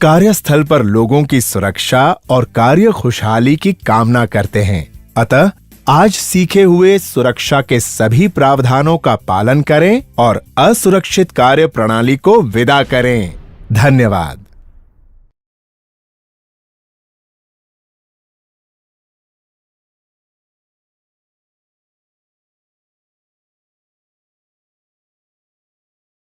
कार्यस्थल पर लोगों की सुरक्षा और कार्य खुशहाली की कामना करते हैं। अतः आज सीखे हुए सुरक्षा के सभी प्रावधानों का पालन करें और असुरक्षित कार्य प्रणाली को विदा करें। धन्यवाद।